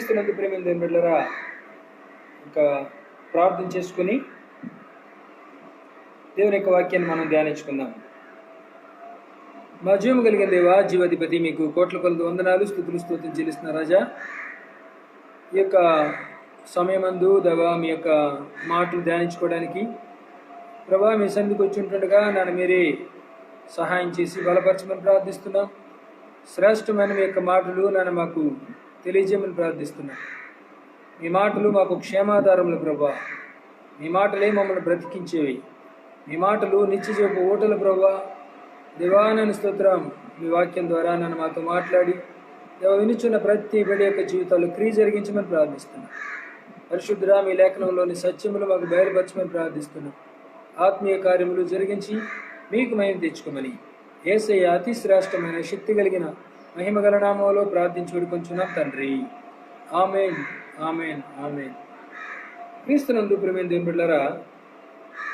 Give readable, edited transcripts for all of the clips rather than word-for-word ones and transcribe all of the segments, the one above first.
క్రీస్తునందు ప్రేమ దేవుని బిడ్డలారా, ఇంకా ప్రార్థన చేసుకుని దేవుని యొక్క వాక్యాన్ని మనం ధ్యానించుకుందాం. మా జీవము కలిగిన దేవా, జీవాధిపతి, మీకు కోట్ల కొలది వందనాలు, స్తుతులు స్తోత్రం చెల్లిస్తున్న రాజా. ఈ యొక్క సమయమందు దేవా మీ యొక్క మాటలు ధ్యానించుకోవడానికి ప్రభా మీ సన్నిధికి వచ్చి ఉంటుండగా నన్ను మీరే సహాయం చేసి బలపరచమని ప్రార్థిస్తున్నాం. శ్రేష్టమైన మీ యొక్క మాటలు నన్ను మాకు తెలియజేయమని ప్రార్థిస్తున్నాం. మీ మాటలు మాకు క్షేమాధారములు ప్రభా. మీ మాటలే మమ్మల్ని బ్రతికించేవి. మీ మాటలు నిత్యజీవపు ఓటలు ప్రభా. దేవానని స్తోత్రం. మీ వాక్యం ద్వారా నన్ను మాతో మాట్లాడి దేవ వినుచున్న ప్రతి బిడ్డ యొక్క జీవితాల్లో క్రియ జరిగించమని ప్రార్థిస్తున్నాం. పరిశుద్ధుడా, మీ లేఖనంలోని సత్యములు మాకు బయలుపరచమని ప్రార్థిస్తున్నాం. ఆత్మీయ కార్యములు జరిగించి మీకు మహిమ తెచ్చుకోమని యేసయ్య అతి శ్రేష్టమైన శక్తి కలిగిన మహిమగల నామములో ప్రార్థించి వేడుకొంచున్నాం తండ్రి. ఆమేన్, ఆమేన్, ఆమేన్. క్రీస్తునందు ప్రియమైన దేవుని బిడ్డలారా,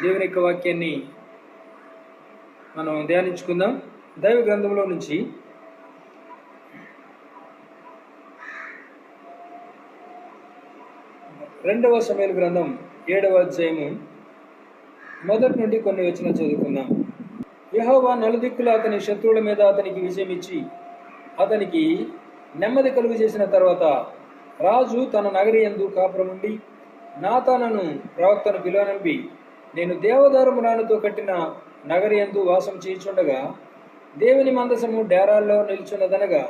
దేవుని యొక్క వాక్యాన్ని మనం ధ్యానించుకుందాం. దైవ గ్రంథంలో నుంచి 2వ సమూయేలు గ్రంథం 7వ అధ్యాయము మొదటి నుండి కొన్ని వచనాలు చదువుకుందాం. యెహోవా నలుదిక్కుల అతని శత్రువుల మీద అతనికి విజయం ఇచ్చి అతనికి నెమ్మది కలుగు చేసిన తర్వాత రాజు తన నగరి యందు కాపురముండి నాతానును ప్రవక్తను పిలువనంపి, నేను దేవదారు రాణితో కట్టిన నగరి యందు వాసం చేయుచుండగా దేవుని మందసము డేరాల్లో నిల్చున్నదనగా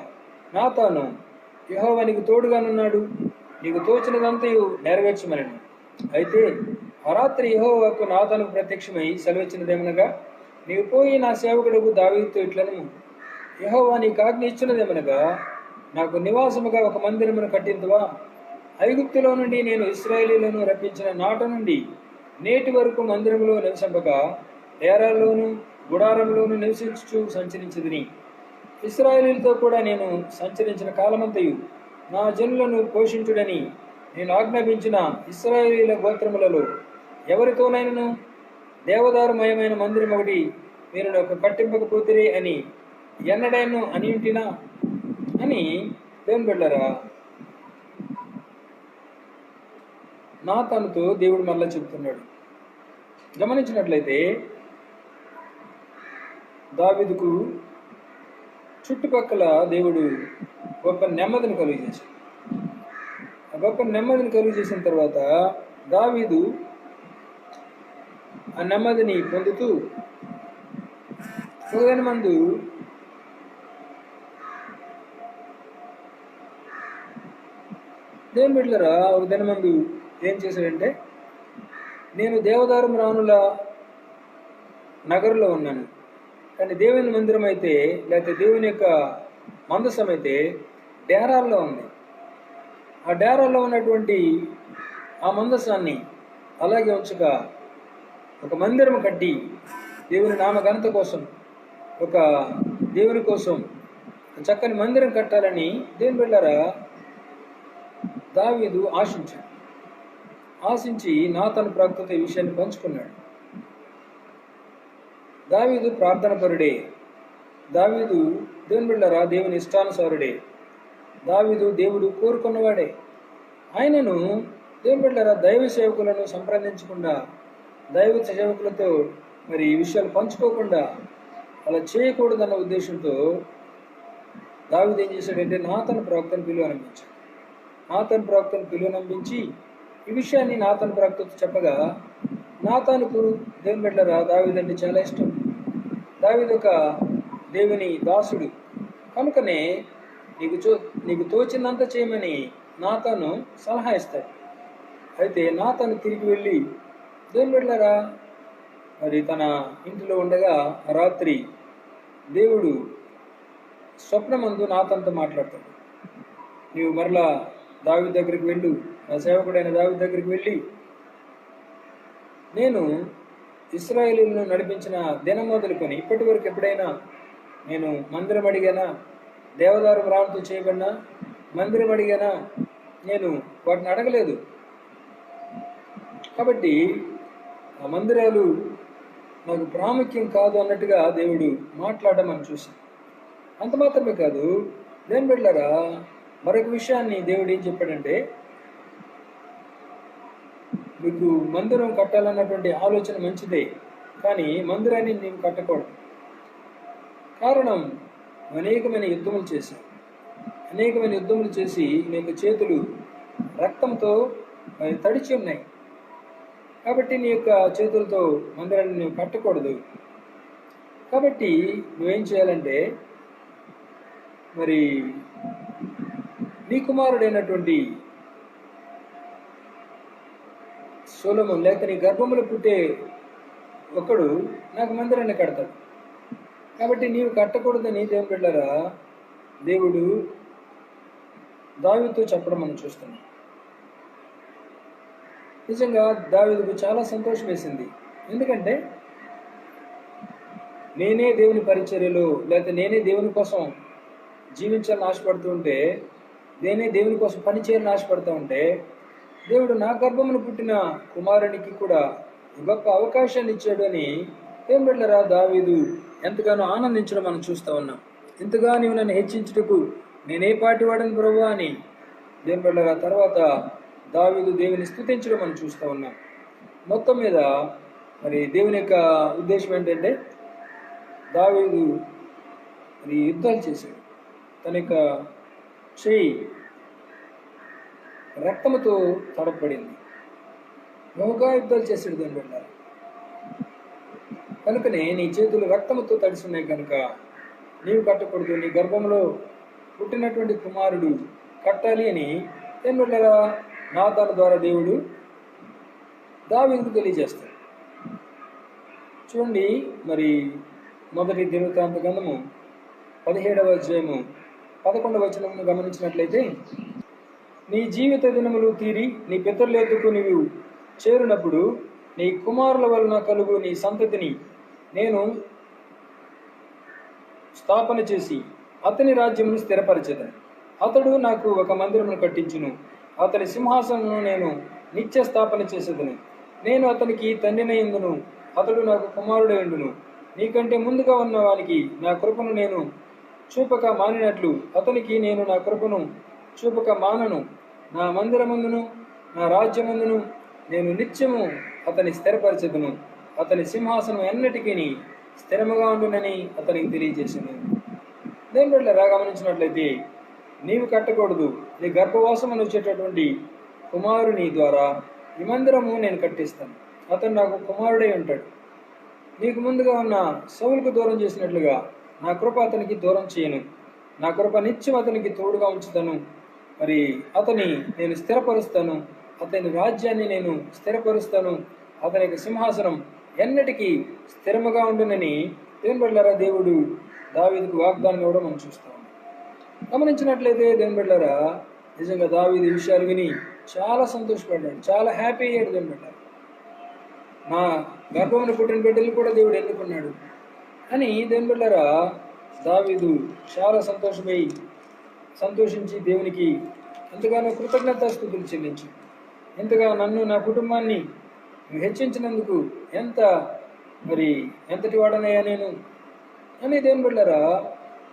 నాతాను, యెహోవా నీకు తోడుగానున్నాడు, నీకు తోచినదంతయు నెరవేర్చమనెను. అయితే ఆ రాత్రి యెహోవాకు నాతానుకు ప్రత్యక్షమై సెలవిచ్చినదేమనగా, నీవు పోయి నా సేవకుడుకు దావీదుతో ఇట్లను, యెహోవా నీకు ఆజ్ఞ ఇచ్చినదేమనగా, నాకు నివాసముగా ఒక మందిరమును కట్టింతువా? ఐగుప్తులో నుండి నేను ఇశ్రాయేలీలను రప్పించిన నాట నుండి నేటి వరకు మందిరములో నివసింపక డేరాల్లోను గుడారంలోను నివసించుచు సంచరించదిని. ఇశ్రాయేలీలతో కూడా నేను సంచరించిన కాలమంతయు నా జనులను పోషించుడని నేను ఆజ్ఞాపించిన ఇశ్రాయేలీల గోత్రములలో ఎవరితోనైనను దేవదారుమయమైన మందిరం ఒకటి మీరు నాకు కట్టింపకపోతిరే అని ఎన్నడైనా అని ఉంటినా అని దేవుని బిడ్డలారా, నాతానుతో దేవుడు మళ్ళా చెబుతున్నాడు. గమనించినట్లయితే దావీదుకు చుట్టుపక్కల దేవుడు గొప్ప నెమ్మదిని కలుగజేశాడు. ఆ గొప్ప నెమ్మదిని కలుగజేసిన తర్వాత దావీదు ఆ నెమ్మదిని పొందుతూ ఒక దినమందు దేవుని బిడ్డలారా, ఒక దినమందు ఏం చేశాడంటే, నేను దేవదారు రాణుల నగరంలో ఉన్నాను, కానీ దేవుని మందిరం అయితే లేకపోతే దేవుని యొక్క మందసం అయితే డేరాల్లో ఉంది. ఆ డేరాల్లో ఉన్నటువంటి ఆ మందసాన్ని అలాగే ఉంచగా ఒక మందిరం కట్టి దేవుని నామ ఘనత కోసం, ఒక దేవుని కోసం చక్కని మందిరం కట్టాలని దేవుని బిడ్డలారా దావీదు ఆశించి నాతాను ప్రవక్తతో ఈ విషయాన్ని పంచుకున్నాడు. దావీదు ప్రార్థన పరుడే. దావీదు దేవుని బిడ్డలారా దేవుని ఇష్టానుసారుడే. దావీదు దేవుడు కోరుకున్నవాడే. ఆయనను దేవుని బిడ్డలారా దైవ సేవకులను సంప్రదించకుండా, దైవ సేవకులతో మరి ఈ విషయాలు పంచుకోకుండా అలా చేయకూడదన్న ఉద్దేశంతో దావీదు ఏం చేశాడంటే నాతాను ప్రవక్తను పిలువనంపించాడు. నాతాను ప్రవక్తను పిలువనంపించి ఈ విషయాన్ని నాతాను ప్రవక్తతో చెప్పగా, నాతానుకు దేవుని బిడ్డలారా దావీదు అంటే చాలా ఇష్టం. దావీదు ఒక దేవుని దాసుడు కనుకనే నీకు తోచిందంతా చేయమని నాతాను సలహా ఇస్తాడు. అయితే నాతాను తిరిగి వెళ్ళి దేవుని బిడ్డలారా మరి తన ఇంటిలో ఉండగా రాత్రి దేవుడు స్వప్నమందు నాతానుతో మాట్లాడతాడు. నీవు మరలా దావీదు దగ్గరికి వెళ్ళు, నా సేవకుడైన దావీదు దగ్గరికి వెళ్ళి, నేను ఇశ్రాయేలీయులను నడిపించిన దినం మొదలుకొని ఇప్పటి వరకు ఎప్పుడైనా నేను మందిరం అడిగానా, దేవదారు రాణితో చేయబడిన మందిరం అడిగానా? నేను వాటిని అడగలేదు. కాబట్టి ఆ మందిరాలు నాకు ప్రాముఖ్యం కాదు అన్నట్టుగా దేవుడు మాట్లాడడం మనం చూసాం. అంత మాత్రమే కాదు, దేవుని బిడ్డలారా మరొక విషయాన్ని దేవుడు ఏం చెప్పాడంటే, మీకు మందిరం కట్టాలన్నటువంటి ఆలోచన మంచిదే, కానీ మందిరాన్ని నీవు కట్టకూడదు. కారణం, అనేకమైన యుద్ధములు చేశావు. అనేకమైన యుద్ధములు చేసి నీ యొక్క చేతులు రక్తంతో తడిచి ఉన్నాయి. కాబట్టి నీ యొక్క చేతులతో మందిరాన్ని నువ్వు కట్టకూడదు. కాబట్టి నువ్వేం చేయాలంటే, మరి నీ కుమారుడైనటువంటి సొలొమోను, లేక నీ గర్భములో పుట్టే ఒకడు నాకు మందిరాన్ని కడతాడు. కాబట్టి నీవు కట్టకూడదని దేవుని బిడ్డలారా దేవుడు దావీదుతో చెప్పడం మనం చూస్తున్నాం. నిజంగా దావీదుకు చాలా సంతోషం వేసింది. ఎందుకంటే నేనే దేవుని పరిచర్యలో, లేకపోతే నేనే దేవుని కోసం జీవించాలని ఆశపడుతూ ఉంటే, నేనే దేవుని కోసం పనిచేయాలని ఆశపడుతూ ఉంటే, దేవుడు నా గర్భమును పుట్టిన కుమారునికి కూడా గొప్ప అవకాశాన్ని ఇచ్చాడు అని ఏం బిడ్డలారా దావీదు ఎంతగానో ఆనందించడం మనం చూస్తూ ఉన్నాం. ఇంతగా నీవు నన్ను హెచ్చించుటకు నేనే పాటి వాడని ప్రభువా అని దేవుని బిడ్డలారా తర్వాత దావీదు దేవుని స్తుతించడం మనం చూస్తూ ఉన్నాం. మొత్తం మీద మరి దేవుని యొక్క ఉద్దేశం ఏంటంటే, దావీదు మరి యుద్ధాలు చేశాడు. తన యొక్క చెయ్యి రక్తముతో తడపబడింది. బహుగా యుద్ధాలు చేశాడు దేవుని బిడ్డలారా. కనుకనే నీ చేతులు రక్తముతో తడిస్తున్నాయి కనుక నీవు కట్టకూడదు, నీ గర్భంలో పుట్టినటువంటి కుమారుడు కట్టాలి అని ఏం బిడ్డలారా నాతాను ద్వారా దేవుడు దావీదుకు తెలియజేస్తాడు. చూడండి, మరి మొదటి దినవృత్తాంత గ్రంథము 17వ అధ్యాయము 11వ వచనమును గమనించినట్లయితే, నీ జీవిత దినములు తీరి నీ పితరుల యొద్దకు నీవు చేరినప్పుడు నీ కుమారుల వలన కలుగు నీ సంతతిని నేను స్థాపన చేసి అతని రాజ్యమును స్థిరపరచెదను. అతడు నాకు ఒక మందిరమును కట్టించును. అతని సింహాసనమును నేను నిత్య స్థాపన చేసేదను. నేను అతనికి తండ్రినయుందును, అతడు నాకు కుమారుడయుండును. నీకంటే ముందుగా ఉన్న వానికి నా కృపను నేను చూపక మానినట్లు అతనికి నేను నా కృపను చూపక మానను. నా మందిరమందును నా రాజ్యమందును నేను నిత్యము అతని స్థిరపరచెదను. అతని సింహాసనం ఎన్నటికీ స్థిరముగా ఉండునని అతనికి తెలియజేసింది. దేని బిడ్డలారా గమనించినట్లయితే, నీవు కట్టకూడదు, నీ గర్భవాసం అని వచ్చేటటువంటి కుమారుని ద్వారా ఈ మందిరము నేను కట్టిస్తాను. అతను నాకు కుమారుడై ఉంటాడు. నీకు ముందుగా ఉన్న సౌలుకు దూరం చేసినట్లుగా నా కృప అతనికి దూరం చేయను. నా కృప నిత్యం అతనికి తోడుగా ఉంచుతాను. మరి అతని నేను స్థిరపరుస్తాను. అతని రాజ్యాన్ని నేను స్థిరపరుస్తాను. అతని యొక్క సింహాసనం ఎన్నటికీ స్థిరముగా ఉండునని దేవుని బిడ్డలారా దేవుడు దావీదుకు వాగ్దానం ఇవ్వడం మనం చూస్తాం. గమనించినట్లయితే దేవుని బిడ్డలారా నిజంగా దావీదు ఈ విషయాలు విని చాలా సంతోషపడ్డాడు, చాలా హ్యాపీ అయ్యాడు. దేవుని బిడ్డ, నా గర్భమును పుట్టిన బిడ్డలు కూడా దేవుడు ఎన్నుకున్నాడు అని దేవుని బిడ్డలారా దావీదు చాలా సంతోషించి దేవునికి ఎంతగానో కృతజ్ఞతాస్తుతులు చెల్లించు. ఎంతగా నన్ను నా కుటుంబాన్ని హెచ్చించినందుకు ఎంతటి వాడనయ్యా నేను అని దేవుని బిడ్డలారా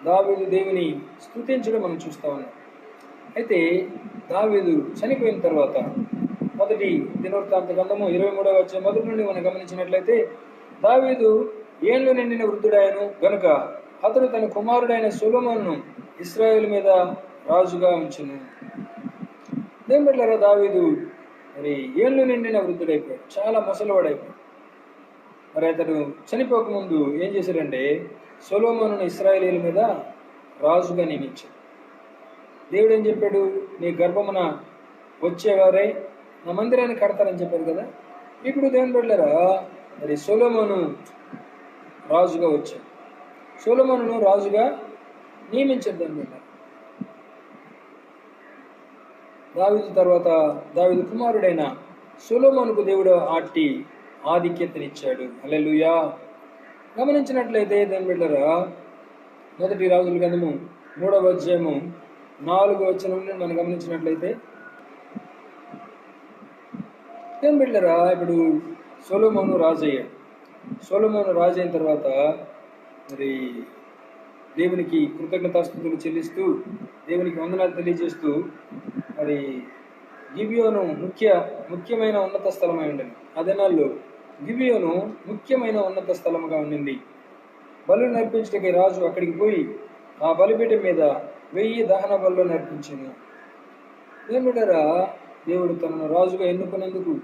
దావీదు దేవుని స్తుతించడం మనం చూస్తా ఉన్నాం. అయితే దావీదు చనిపోయిన తర్వాత మొదటి దినవృత్తాంత గ్రంథము 23వ అధ్యాయం మొదటి నుండి మనం గమనించినట్లయితే, దావీదు ఏళ్ళు నిండిన వృద్ధుడాయను గనుక అతడు తన కుమారుడైన సొలొమోనును ఇశ్రాయేలు మీద రాజుగా ఉంచెను. దేవుని బిడ్డలారా దావీదు మరి ఏళ్ళు నిండిన వృద్ధుడైపోయాడు, చాలా ముసలివాడైపోయాడు. మరి అతడు చనిపోకముందు ఏం చేశాడంటే సొలొమోనును ఇశ్రాయేలీయుల మీద రాజుగా నియమించాడు. దేవుడు ఏం చెప్పాడు, నీ గర్భమున వచ్చేవారే నా మందిరాన్ని కడతారని చెప్పారు కదా. ఇప్పుడు దేవుని బిడ్డలారా మరి సొలొమోను రాజుగా వచ్చాడు. సొలొమోనును రాజుగా నియమించాడు. దేవుని బిడ్డ దావీదు తర్వాత దావీదు కుమారుడైన సొలొమోనుకు దేవుడు ఆధిక్యతనిచ్చాడు. హల్లెలూయా. గమనించినట్లయితే దేవుని బిడ్డలారా మొదటి రాజుల గ్రంథము 3వ అధ్యాయము 4వ వచనం నుండి మనం గమనించినట్లయితే, దేవుని బిడ్డలారా ఇప్పుడు సొలొమోను రాజు అయ్యాడు. సొలొమోను రాజు అయిన తర్వాత మరి దేవునికి కృతజ్ఞతాస్తుతులు చెల్లిస్తూ దేవునికి వందనాలు తెలియజేస్తూ మరి గిబియోను ముఖ్యమైన ఉన్నత స్థలమై ఉండేది. ఆ దినాల్లో గిబియోను ముఖ్యమైన ఉన్నత స్థలముగా ఉండింది. బలు నర్పించడానికి రాజు అక్కడికి పోయి ఆ బలిపీఠం మీద 1000 దహన బలులు నర్పించింది. ఏమిటారా, దేవుడు తనను రాజుగా ఎన్నుకున్నందుకు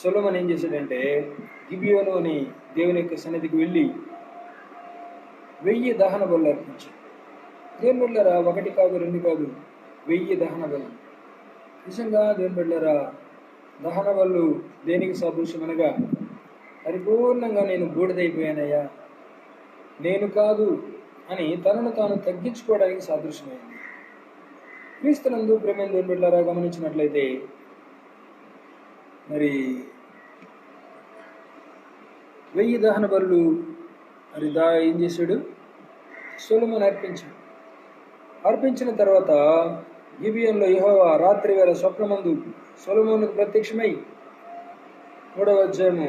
సొలొమోను ఏం చేశాడంటే గిబియోను అని దేవుని యొక్క సన్నిధికి వెళ్ళి 1000 దహన బలులు అర్పించాడు. దేవుని బిడ్డలారా, 1 కాదు 2 కాదు, 1000 దహన బలు. నిజంగా దేవుని బిడ్డలారా, దహన బలు దేనికి సాదృశ్యం అనగా పరిపూర్ణంగా నేను బూడిదైపోయానయ్యా, నేను కాదు అని తనను తాను తగ్గించుకోవడానికి సాదృశ్యమైంది. క్రీస్తునందు ప్రేమైన దేవుని బిడ్డలారా, గమనించినట్లయితే మరి 1000 దహన బలులు మరి ఏం చేశాడు, సొలొమోను అర్పించిన తర్వాత గిబియోనులో యెహోవా రాత్రి వేళ స్వప్నమందు సొలొమోనుకు ప్రత్యక్షమై 3వ అధ్యాయము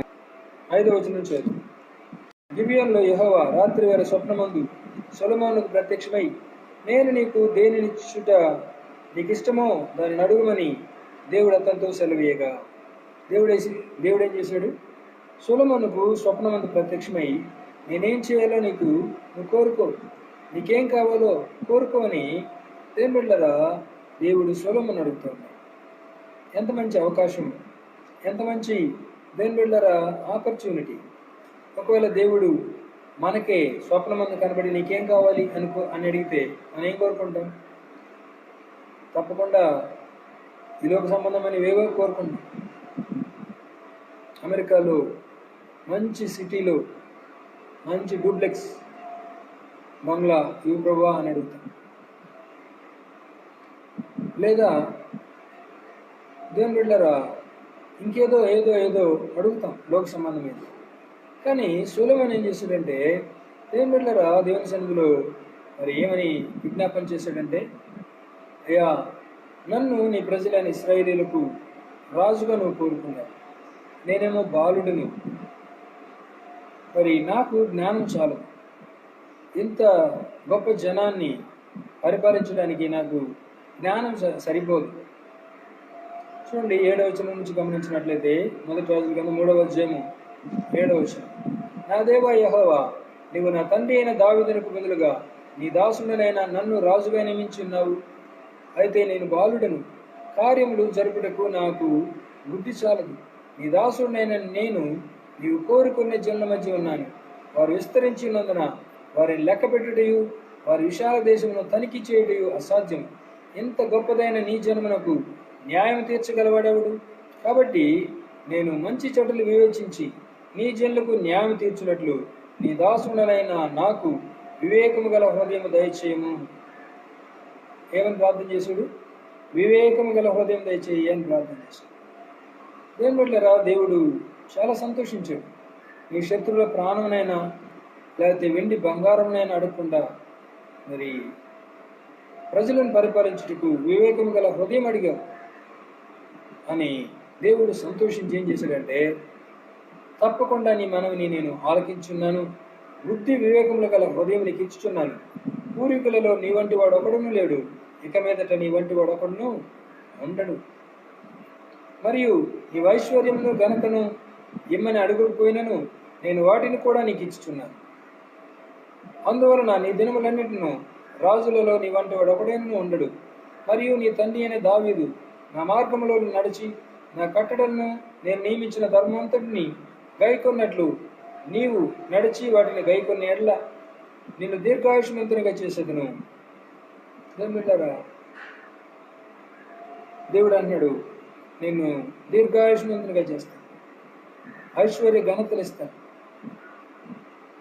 5వ వచనం నుంచి చదువు. గిబియోనులో యెహోవా రాత్రి వేళ స్వప్నమందు సొలొమోనుకు ప్రత్యక్షమై, నేను నీకు దేనినిచ్చుట నీకు ఇష్టమో దాన్ని అడుగుమని దేవుడు అతనితో సెలవీయగా, దేవుడు ఏం చేశాడు, సొలొమోనుకు స్వప్నమందు ప్రత్యక్షమై, నేనేం చేయాలో నువ్వు కోరుకో, నీకేం కావాలో కోరుకో అని దేవుని బిడ్డలారా దేవుడు సొలొమోను అడుగుతాడు. ఎంత మంచి అవకాశం, ఎంత మంచి దేవుని బిడ్డలారా ఆపర్చునిటీ. ఒకవేళ దేవుడు మనకే స్వప్నమందు కనబడి నీకేం కావాలి అని అడిగితే మనం ఏం కోరుకుంటాం? తప్పకుండా ఈ లోక సంబంధమైన ఏవో కోరుకుంటాం. అమెరికాలో మంచి సిటీలో మంచి డూప్లెక్స్ బంగ్లా ఇవి ప్రభా అని అడుగుతాం. లేదా దేవుని బిడ్డలారా ఇంకేదో ఏదో అడుగుతాం లోక సంబంధమైన. కానీ సొలొమోను ఏం చేశాడంటే దేవుని బిడ్డలారా దేవుని సన్నిధిలో మరి ఏమని విజ్ఞాపన చేశాడంటే, అయ్యా, నన్ను నీ ప్రజలైన ఇశ్రాయేలీయులకు రాజుగా నువ్వు కోరుకున్నావు, నేనేమో బాలుడిని, మరి నాకు జ్ఞానం చాలు, ఇంత గొప్ప జనాన్ని పరిపాలించడానికి నాకు జ్ఞానం సరిపోదు. చూడండి 7వ వచనం నుంచి గమనించినట్లయితే 1 రాజుల గ్రంథం 3వ అధ్యాయము 7వ వచనం. నా దేవా యెహోవా, నీవు నా తండ్రి అయిన దావీదునకు బదులుగా నీ దాసుడనైన నన్ను రాజుగా నియమించి ఉన్నావు. అయితే నేను బాలుడను, కార్యములు జరుపుటకు నాకు బుద్ధి చాలదు. నీ దాసుడనైన నేను నీవు కోరుకున్న జనుల మధ్య ఉన్నాను. వారు విస్తరించి ఉన్నందున వారిని లెక్క పెట్టుటయు వారి విశాల దేశమును తనిఖీ చేయుటయు అసాధ్యం. ఇంత గొప్పదైన నీ జన్మనకు న్యాయం తీర్చగలవాడెవడు? కాబట్టి నేను మంచి చెడులు వివేచించి నీ జనులకు న్యాయం తీర్చినట్లు నీ దాసుడనైన నాకు వివేకము గల హృదయము దయచేయము. ఏమని ప్రార్థన చేశాడు? వివేకము గల హృదయం దయచేయి అని ప్రార్థన చేశాడు. దేవుని బిడ్డలారా దేవుడు చాలా సంతోషించాడు. నీ శత్రువుల ప్రాణంనైనా లేకపోతే వెండి బంగారంనైనా అడగకుండా మరి ప్రజలను పరిపాలించుటకు వివేకం గల హృదయం అడిగావు అని దేవుడు సంతోషించి ఏం చేశాడంటే, తప్పకుండా నీ మనవిని నేను ఆలకించున్నాను, బుద్ధి వివేకములు గల హృదయం నీకు ఇచ్చుచున్నాను. పూర్వీకులలో నీ వంటి వాడు ఒకడును లేడు, ఇక మీదట నీ వంటి వాడు ఒకడును ఉండడు. మరియు నీ ఐశ్వర్యమును ఘనతను ఇమ్మని అడుగుపోయినను నేను వాటిని కూడా నీకు ఇచ్చుచున్నాను. అందువలన నీ దినములన్నిటిను రాజులలో నీ వంటి వాడు ఒకడేనూ ఉండడు. మరియు నీ తండ్రి అయిన దావీదు నా మార్గములో నడిచి నా కట్టడలను నేను నియమించిన ధర్మంతటిని గైకొన్నట్లు నీవు నడిచి వాటిని గైకొన్న ఎడ్ల నిన్ను దీర్ఘాయుష్మంతునిగా చేసేదను. దేవుడు అన్నాడు, నిన్ను దీర్ఘాయుష్మంతునిగా చేస్తాను, ఐశ్వర్య ఘనతలు ఇస్తాను.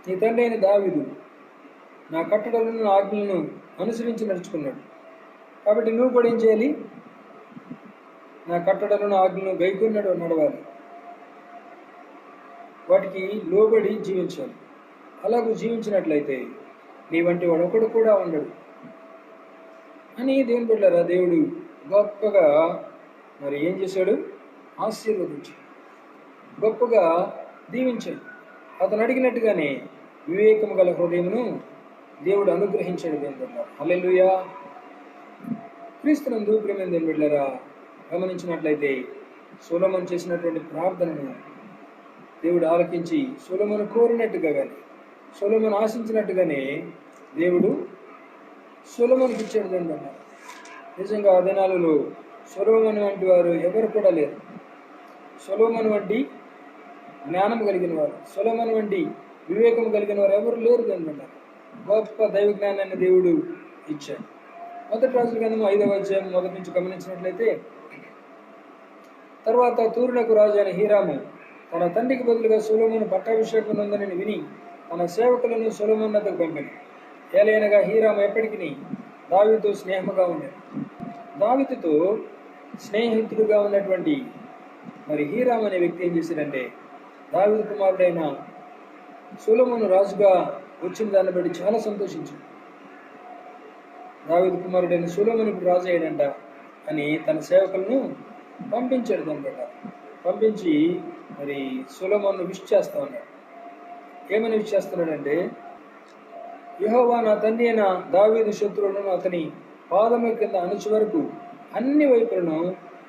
నీ తండ్రి అయిన దావీదు నా కట్టడలను ఆజ్ఞలను అనుసరించి నడుచుకున్నాడు. కాబట్టి నువ్వు కూడా ఏం చేయాలి? నా కట్టడలను ఆజ్ఞలను గైకొన్నాడు నడవాలి, వాటికి లోబడి జీవించాలి. అలాగూ జీవించినట్లయితే నీ వంటి వాడు ఒకడు కూడా ఉండడు అని దేవుని బిడ్డలారా దేవుడు గొప్పగా మరి ఏం చేశాడు? ఆశీర్వదించాడు, గొప్పగా దీవించాడు. అతను అడిగినట్టుగానే వివేకము గల హృదయమును దేవుడు అనుగ్రహించాడు దేవుడు. హల్లెలూయా. క్రీస్తునందు ప్రియమైన దేవుని బిడ్డలారా, గమనించినట్లయితే సొలొమోను చేసినటువంటి ప్రార్థనను దేవుడు ఆలకించి సొలొమోను కోరినట్టుగా కానీ సొలొమోను ఆశించినట్టుగానే దేవుడు సొలొమోనుకి ఇచ్చాడు దేవుడు. నిజంగా ఆ దినాలలో సొలొమోను వంటి వారు ఎవరు కూడా లేరు. సొలొమోను వంటి జ్ఞానం కలిగిన వారు, సొలొమోను వంటి వివేకం కలిగిన వారు ఎవరు లేరు దేవుడు. గొప్ప దైవ జ్ఞానాన్ని దేవుడు ఇచ్చాడు. మొదటి రాజుల గ్రంథం 5వ అధ్యాయం మొదటి నుంచి గమనించినట్లయితే, తర్వాత తూరునకు రాజు అయిన హీరాము తన తండ్రికి బదులుగా సొలొమోను పట్టాభిషేకం ఉందని విని తన సేవకులను సొలొమోను వద్దకు పంపాడు. ఏలైనగా హీరాము ఎప్పటికీ దావీదుతో స్నేహముగా ఉండేది. దావీదుతో స్నేహితుడుగా ఉన్నటువంటి మరి హీరాము అనే వ్యక్తి ఏం చేశాడంటే, దావీదు కుమారుడైన సొలొమోను రాజుగా వచ్చిన దాన్ని బట్టి చాలా సంతోషించాడు. దావీదు కుమారుడైన సొలొమోను ఇప్పుడు రాజు అయ్యాడంట అని తన సేవకులను పంపించాడు. దాని బట్ట పంపించి మరి సొలొమోను విష్ చేస్తా ఉన్నాడు. ఏమని విష్ చేస్తున్నాడంటే, యెహోవా నా తండ్రి అయిన దావీదు శత్రువులను అతని పాదముల కింద అణుచు వరకు అన్ని వైపులను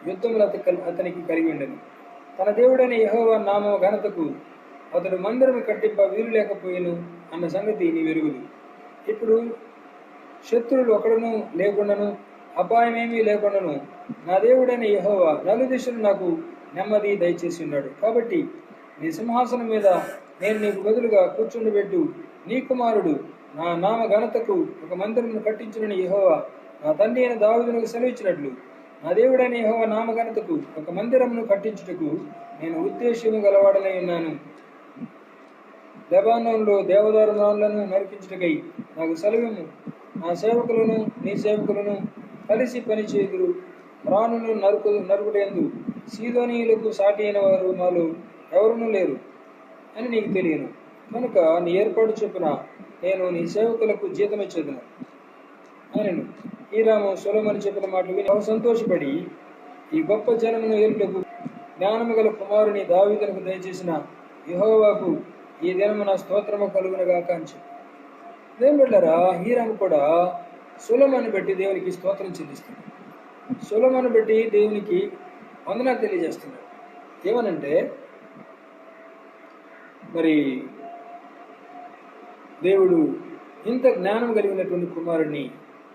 యుద్ధములు అతనికి కలిగి ఉండను. తన దేవుడైన యెహోవా నామ ఘనతకు అతడు మందిరము కట్టింప వీలు లేకపోయాను అన్న సంగతి నీ వెరుగుదు. ఇప్పుడు శత్రువులు ఒకడును లేకుండాను అపాయమేమీ లేకుండాను నా దేవుడైన యెహోవా నలుదిశలు నాకు నెమ్మది దయచేసి ఉన్నాడు. కాబట్టి నీ సింహాసనం మీద నేను నీకు బదులుగా కూర్చుండబెట్టు. నీ కుమారుడు నా నామ ఘనతకు ఒక మందిరమును కట్టించునని యెహోవా నా తండ్రి అయిన దావీదునకు సెలవిచ్చినట్లు నా దేవుడైన యెహోవా నామ ఘనతకు ఒక మందిరమును కట్టించుటకు నేను ఉద్దేశ్యము గలవాడనై ఉన్నాను. లెబానోనులో దేవదారు మ్రానులను నరికించుటకై నాకు సెలవిమ్ము. నా సేవకులను నీ సేవకులను కలిసి పనిచేయుదురు. మ్రానును నరుకుటయందు సీదోనీయులకు సాటి అయిన వారు మాలో ఎవరునూ లేరు అని నీకు తెలియను. కనుక నీ ఏర్పాటు చొప్పున నేను నీ సేవకులకు జీతమిచ్చేదను అని హీరాము సొలొమోను చెప్పిన మాటలు విని సంతోషపడి, ఈ గొప్ప జనమును ఏలుటకు జ్ఞానము గల కుమారుని దావీదునకు దయచేసిన యెహోవాకు ఈ దినము నా స్తోత్రము కలుగునగా కాంచి. దేవుని బిడ్డలారా, హీరాము కూడా సొలొమోను బట్టి దేవునికి స్తోత్రం చెల్లిస్తున్నాడు. సొలొమోను బట్టి దేవునికి వందనాలు తెలియజేస్తున్నాడు. ఏమనంటే, మరి దేవుడు ఇంత జ్ఞానం కలిగినటువంటి కుమారుడిని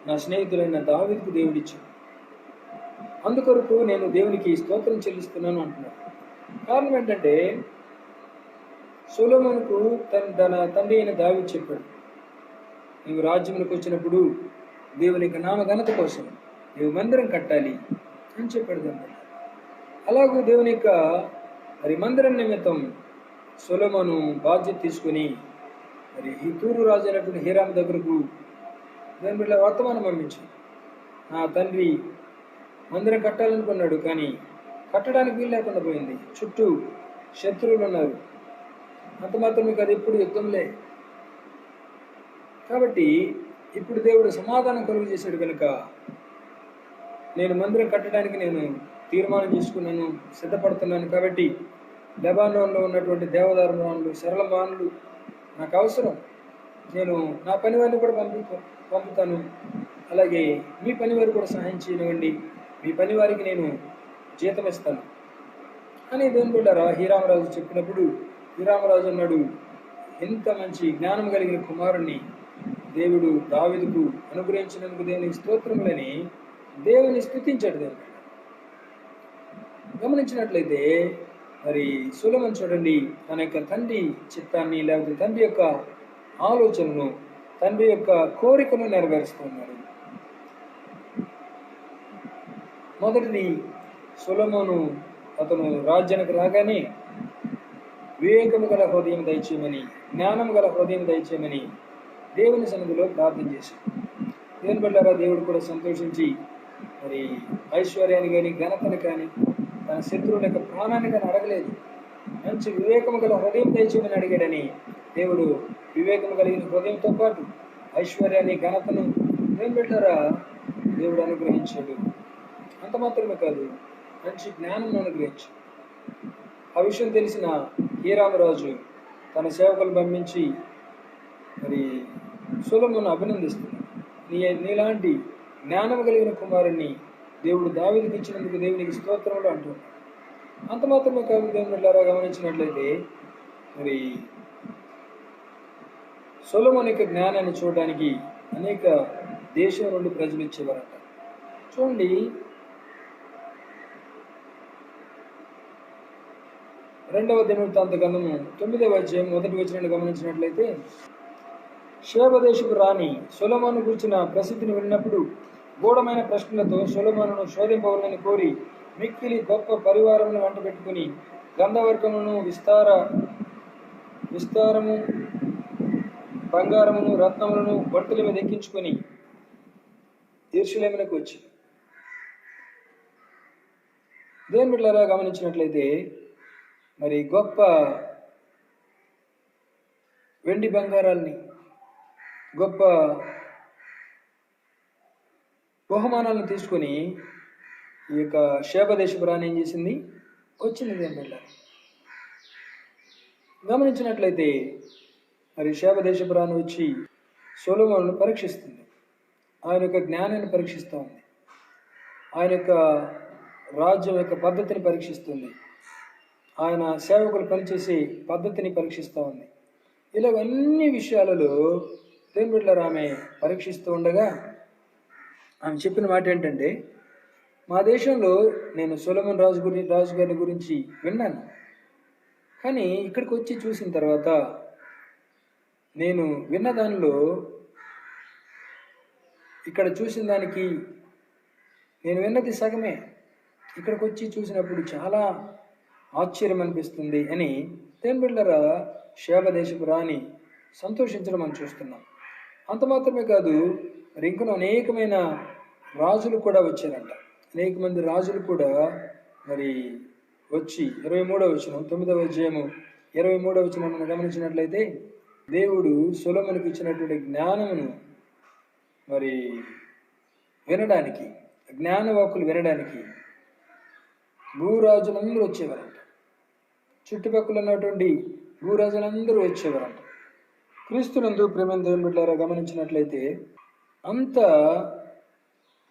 నా స్నేహితులైన దావీదుకు దేవుడిచ్చాడు. అందుకొరకు నేను దేవునికి స్తోత్రం చెల్లిస్తున్నాను అంటున్నాడు. కారణం ఏంటంటే, సొలొమోనుకు తన తండ్రి అయిన దావీదు చెప్పాడు, నీవు రాజ్యంలోకి వచ్చినప్పుడు దేవునికి నామ ఘనత కోసం నీవు మందిరం కట్టాలి అని చెప్పాడు. దాన్ని అలాగూ దేవుని యొక్క మరి మందిరం నిమిత్తం సొలొమోను బాధ్యత తీసుకుని మరి తూరు రాజు అయినటువంటి హీరాము దగ్గరకు దాని బిడ్డ వర్తమానం పంపించి, నా తండ్రి మందిరం కట్టాలనుకున్నాడు కానీ కట్టడానికి వీలు లేకుండా పోయింది. చుట్టూ శత్రువులు ఉన్నారు. అంత మాత్రమే కాదు, ఇప్పుడు యుద్ధంలే. కాబట్టి ఇప్పుడు దేవుడు సమాధానం కలుగు చేశాడు కనుక నేను మందిరం కట్టడానికి నేను తీర్మానం చేసుకున్నాను, సిద్ధపడుతున్నాను. కాబట్టి లెబానోన్లో ఉన్నటువంటి దేవదారు మ్రానులు, సరళ మ్రానులు నాకు అవసరం. నేను నా పని వారిని కూడా పంపుతాను. అలాగే మీ పని వారికి కూడా సహాయం చేయనివ్వండి. మీ పని వారికి నేను జీతం ఇస్తాను అని దేవుని బిడ్డలారా హీరామరాజు చెప్పినప్పుడు హీరామరాజు అన్నాడు, ఎంత మంచి జ్ఞానం కలిగిన కుమారుణ్ణి దేవుడు దావీదుకు అనుగ్రహించినందుకు దేవునికి స్తోత్రములని దేవుని స్తుతించాడు. దేవుడు గమనించినట్లయితే మరి సొలొమోను చూడండి, తన యొక్క తండ్రి చిత్తాన్ని లేకపోతే తండ్రి యొక్క ఆలోచనను, తండ్రి యొక్క కోరికను నెరవేరుస్తున్నాడు. మొదటిది, సొలొమోను అతను రాజ్యానికి రాగానే వివేకము గల హృదయం దయచేయమని, జ్ఞానం గల హృదయం దయచేయమని దేవుని సన్నిధిలో ప్రార్థన చేశాడు. దేవుని బిడ్డలారా, దేవుడు కూడా సంతోషించి మరి ఐశ్వర్యాన్ని కానీ ఘనతను కానీ తన శత్రువుల యొక్క ప్రాణాన్ని కానీ అడగలేదు. మంచి వివేకము గల హృదయం దయచేయమని అడిగాడని దేవుడు వివేకము కలిగిన హృదయంతో పాటు ఐశ్వర్యాన్ని ఘనతను దేవుని బిడ్డలారా దేవుడు అనుగ్రహించాడు. అంత మాత్రమే కాదు, మంచి జ్ఞానం అనుగ్రహించాడు. ఆ విషయం తెలిసిన హీరామరాజు తన సేవకులు పంపించి మరి సొలొమోను అభినందిస్తున్నాడు. నీలాంటి జ్ఞానము కలిగిన కుమారుణ్ణి దేవుడు దావీదుకి ఇచ్చినందుకు దేవునికి స్తోత్రములు అంటున్నాడు. అంత మాత్రమే కాదు, దేవుని గమనించినట్లయితే మరి సొలొమోను యొక్క జ్ఞానాన్ని చూడడానికి అనేక దేశం నుండి ప్రజలు ఇచ్చేవారట. చూడండి, రెండవ దినవృత్తాంత గ్రంథము 9వ అధ్యాయం 1వ వచనాన్ని గమనించినట్లయితే, షేబ దేశపు రాణి సొలొమోను గురించిన ప్రసిద్ధిని విన్నప్పుడు గూఢమైన ప్రశ్నలతో సొలొమోనును శోధింపవలని కోరి మిక్కిలి గొప్ప పరివారమును వెంట పెట్టుకుని గంధవర్గమును విస్తారము బంగారమును రత్నములను బొట్టుల మీద ఎక్కించుకొని యెరూషలేమునకు వచ్చి, దేవుని బిడ్డలారా గమనించినట్లయితే మరి గొప్ప వెండి బంగారాల్ని, గొప్ప బహుమానాలను తీసుకొని ఈ యొక్క షేబ దేశపు రాణి ఏం చేసింది? వచ్చింది. దేవుని బిడ్డలారా గమనించినట్లయితే మరి షేబ దేశపు రాణి వచ్చి సొలొమోనును పరీక్షిస్తుంది. ఆయన యొక్క జ్ఞానాన్ని పరీక్షిస్తూ ఉంది. ఆయన యొక్క రాజ్యం యొక్క పద్ధతిని పరీక్షిస్తుంది. ఆయన సేవకులు పనిచేసే పద్ధతిని పరీక్షిస్తూ ఉంది. ఇలాగ అన్ని విషయాలలో దేవుని బిడ్డలారా ఆమె పరీక్షిస్తూ ఉండగా ఆమె చెప్పిన మాట ఏంటంటే, మా దేశంలో నేను సొలొమోను రాజు గారి గురించి విన్నాను, కానీ ఇక్కడికి వచ్చి చూసిన తర్వాత నేను విన్న దానిలో ఇక్కడ చూసిన దానికి నేను విన్నది సగమే, ఇక్కడికి వచ్చి చూసినప్పుడు చాలా ఆశ్చర్యం అనిపిస్తుంది అని దేవుని బిడ్డలారా షేబ దేశపు రాణి సంతోషించడం మనం చూస్తున్నాం. అంత మాత్రమే కాదు, మరి ఇంకనూ అనేకమైన రాజులు కూడా వచ్చారంట. అనేక మంది రాజులు కూడా మరి వచ్చి 23వ వచనం 9వ అధ్యాయము 23వ వచనం గమనించినట్లయితే, దేవుడు సొలొమోనుకు ఇచ్చినటువంటి జ్ఞానమును మరి వినడానికి, జ్ఞానవాక్కులు వినడానికి భూరాజులందరూ వచ్చేవారంట. చుట్టుపక్కల ఉన్నటువంటి భూరాజులందరూ వచ్చేవారంట. క్రీస్తునందు ప్రేమైన దేవుని బిడ్డలారా గమనించినట్లయితే అంత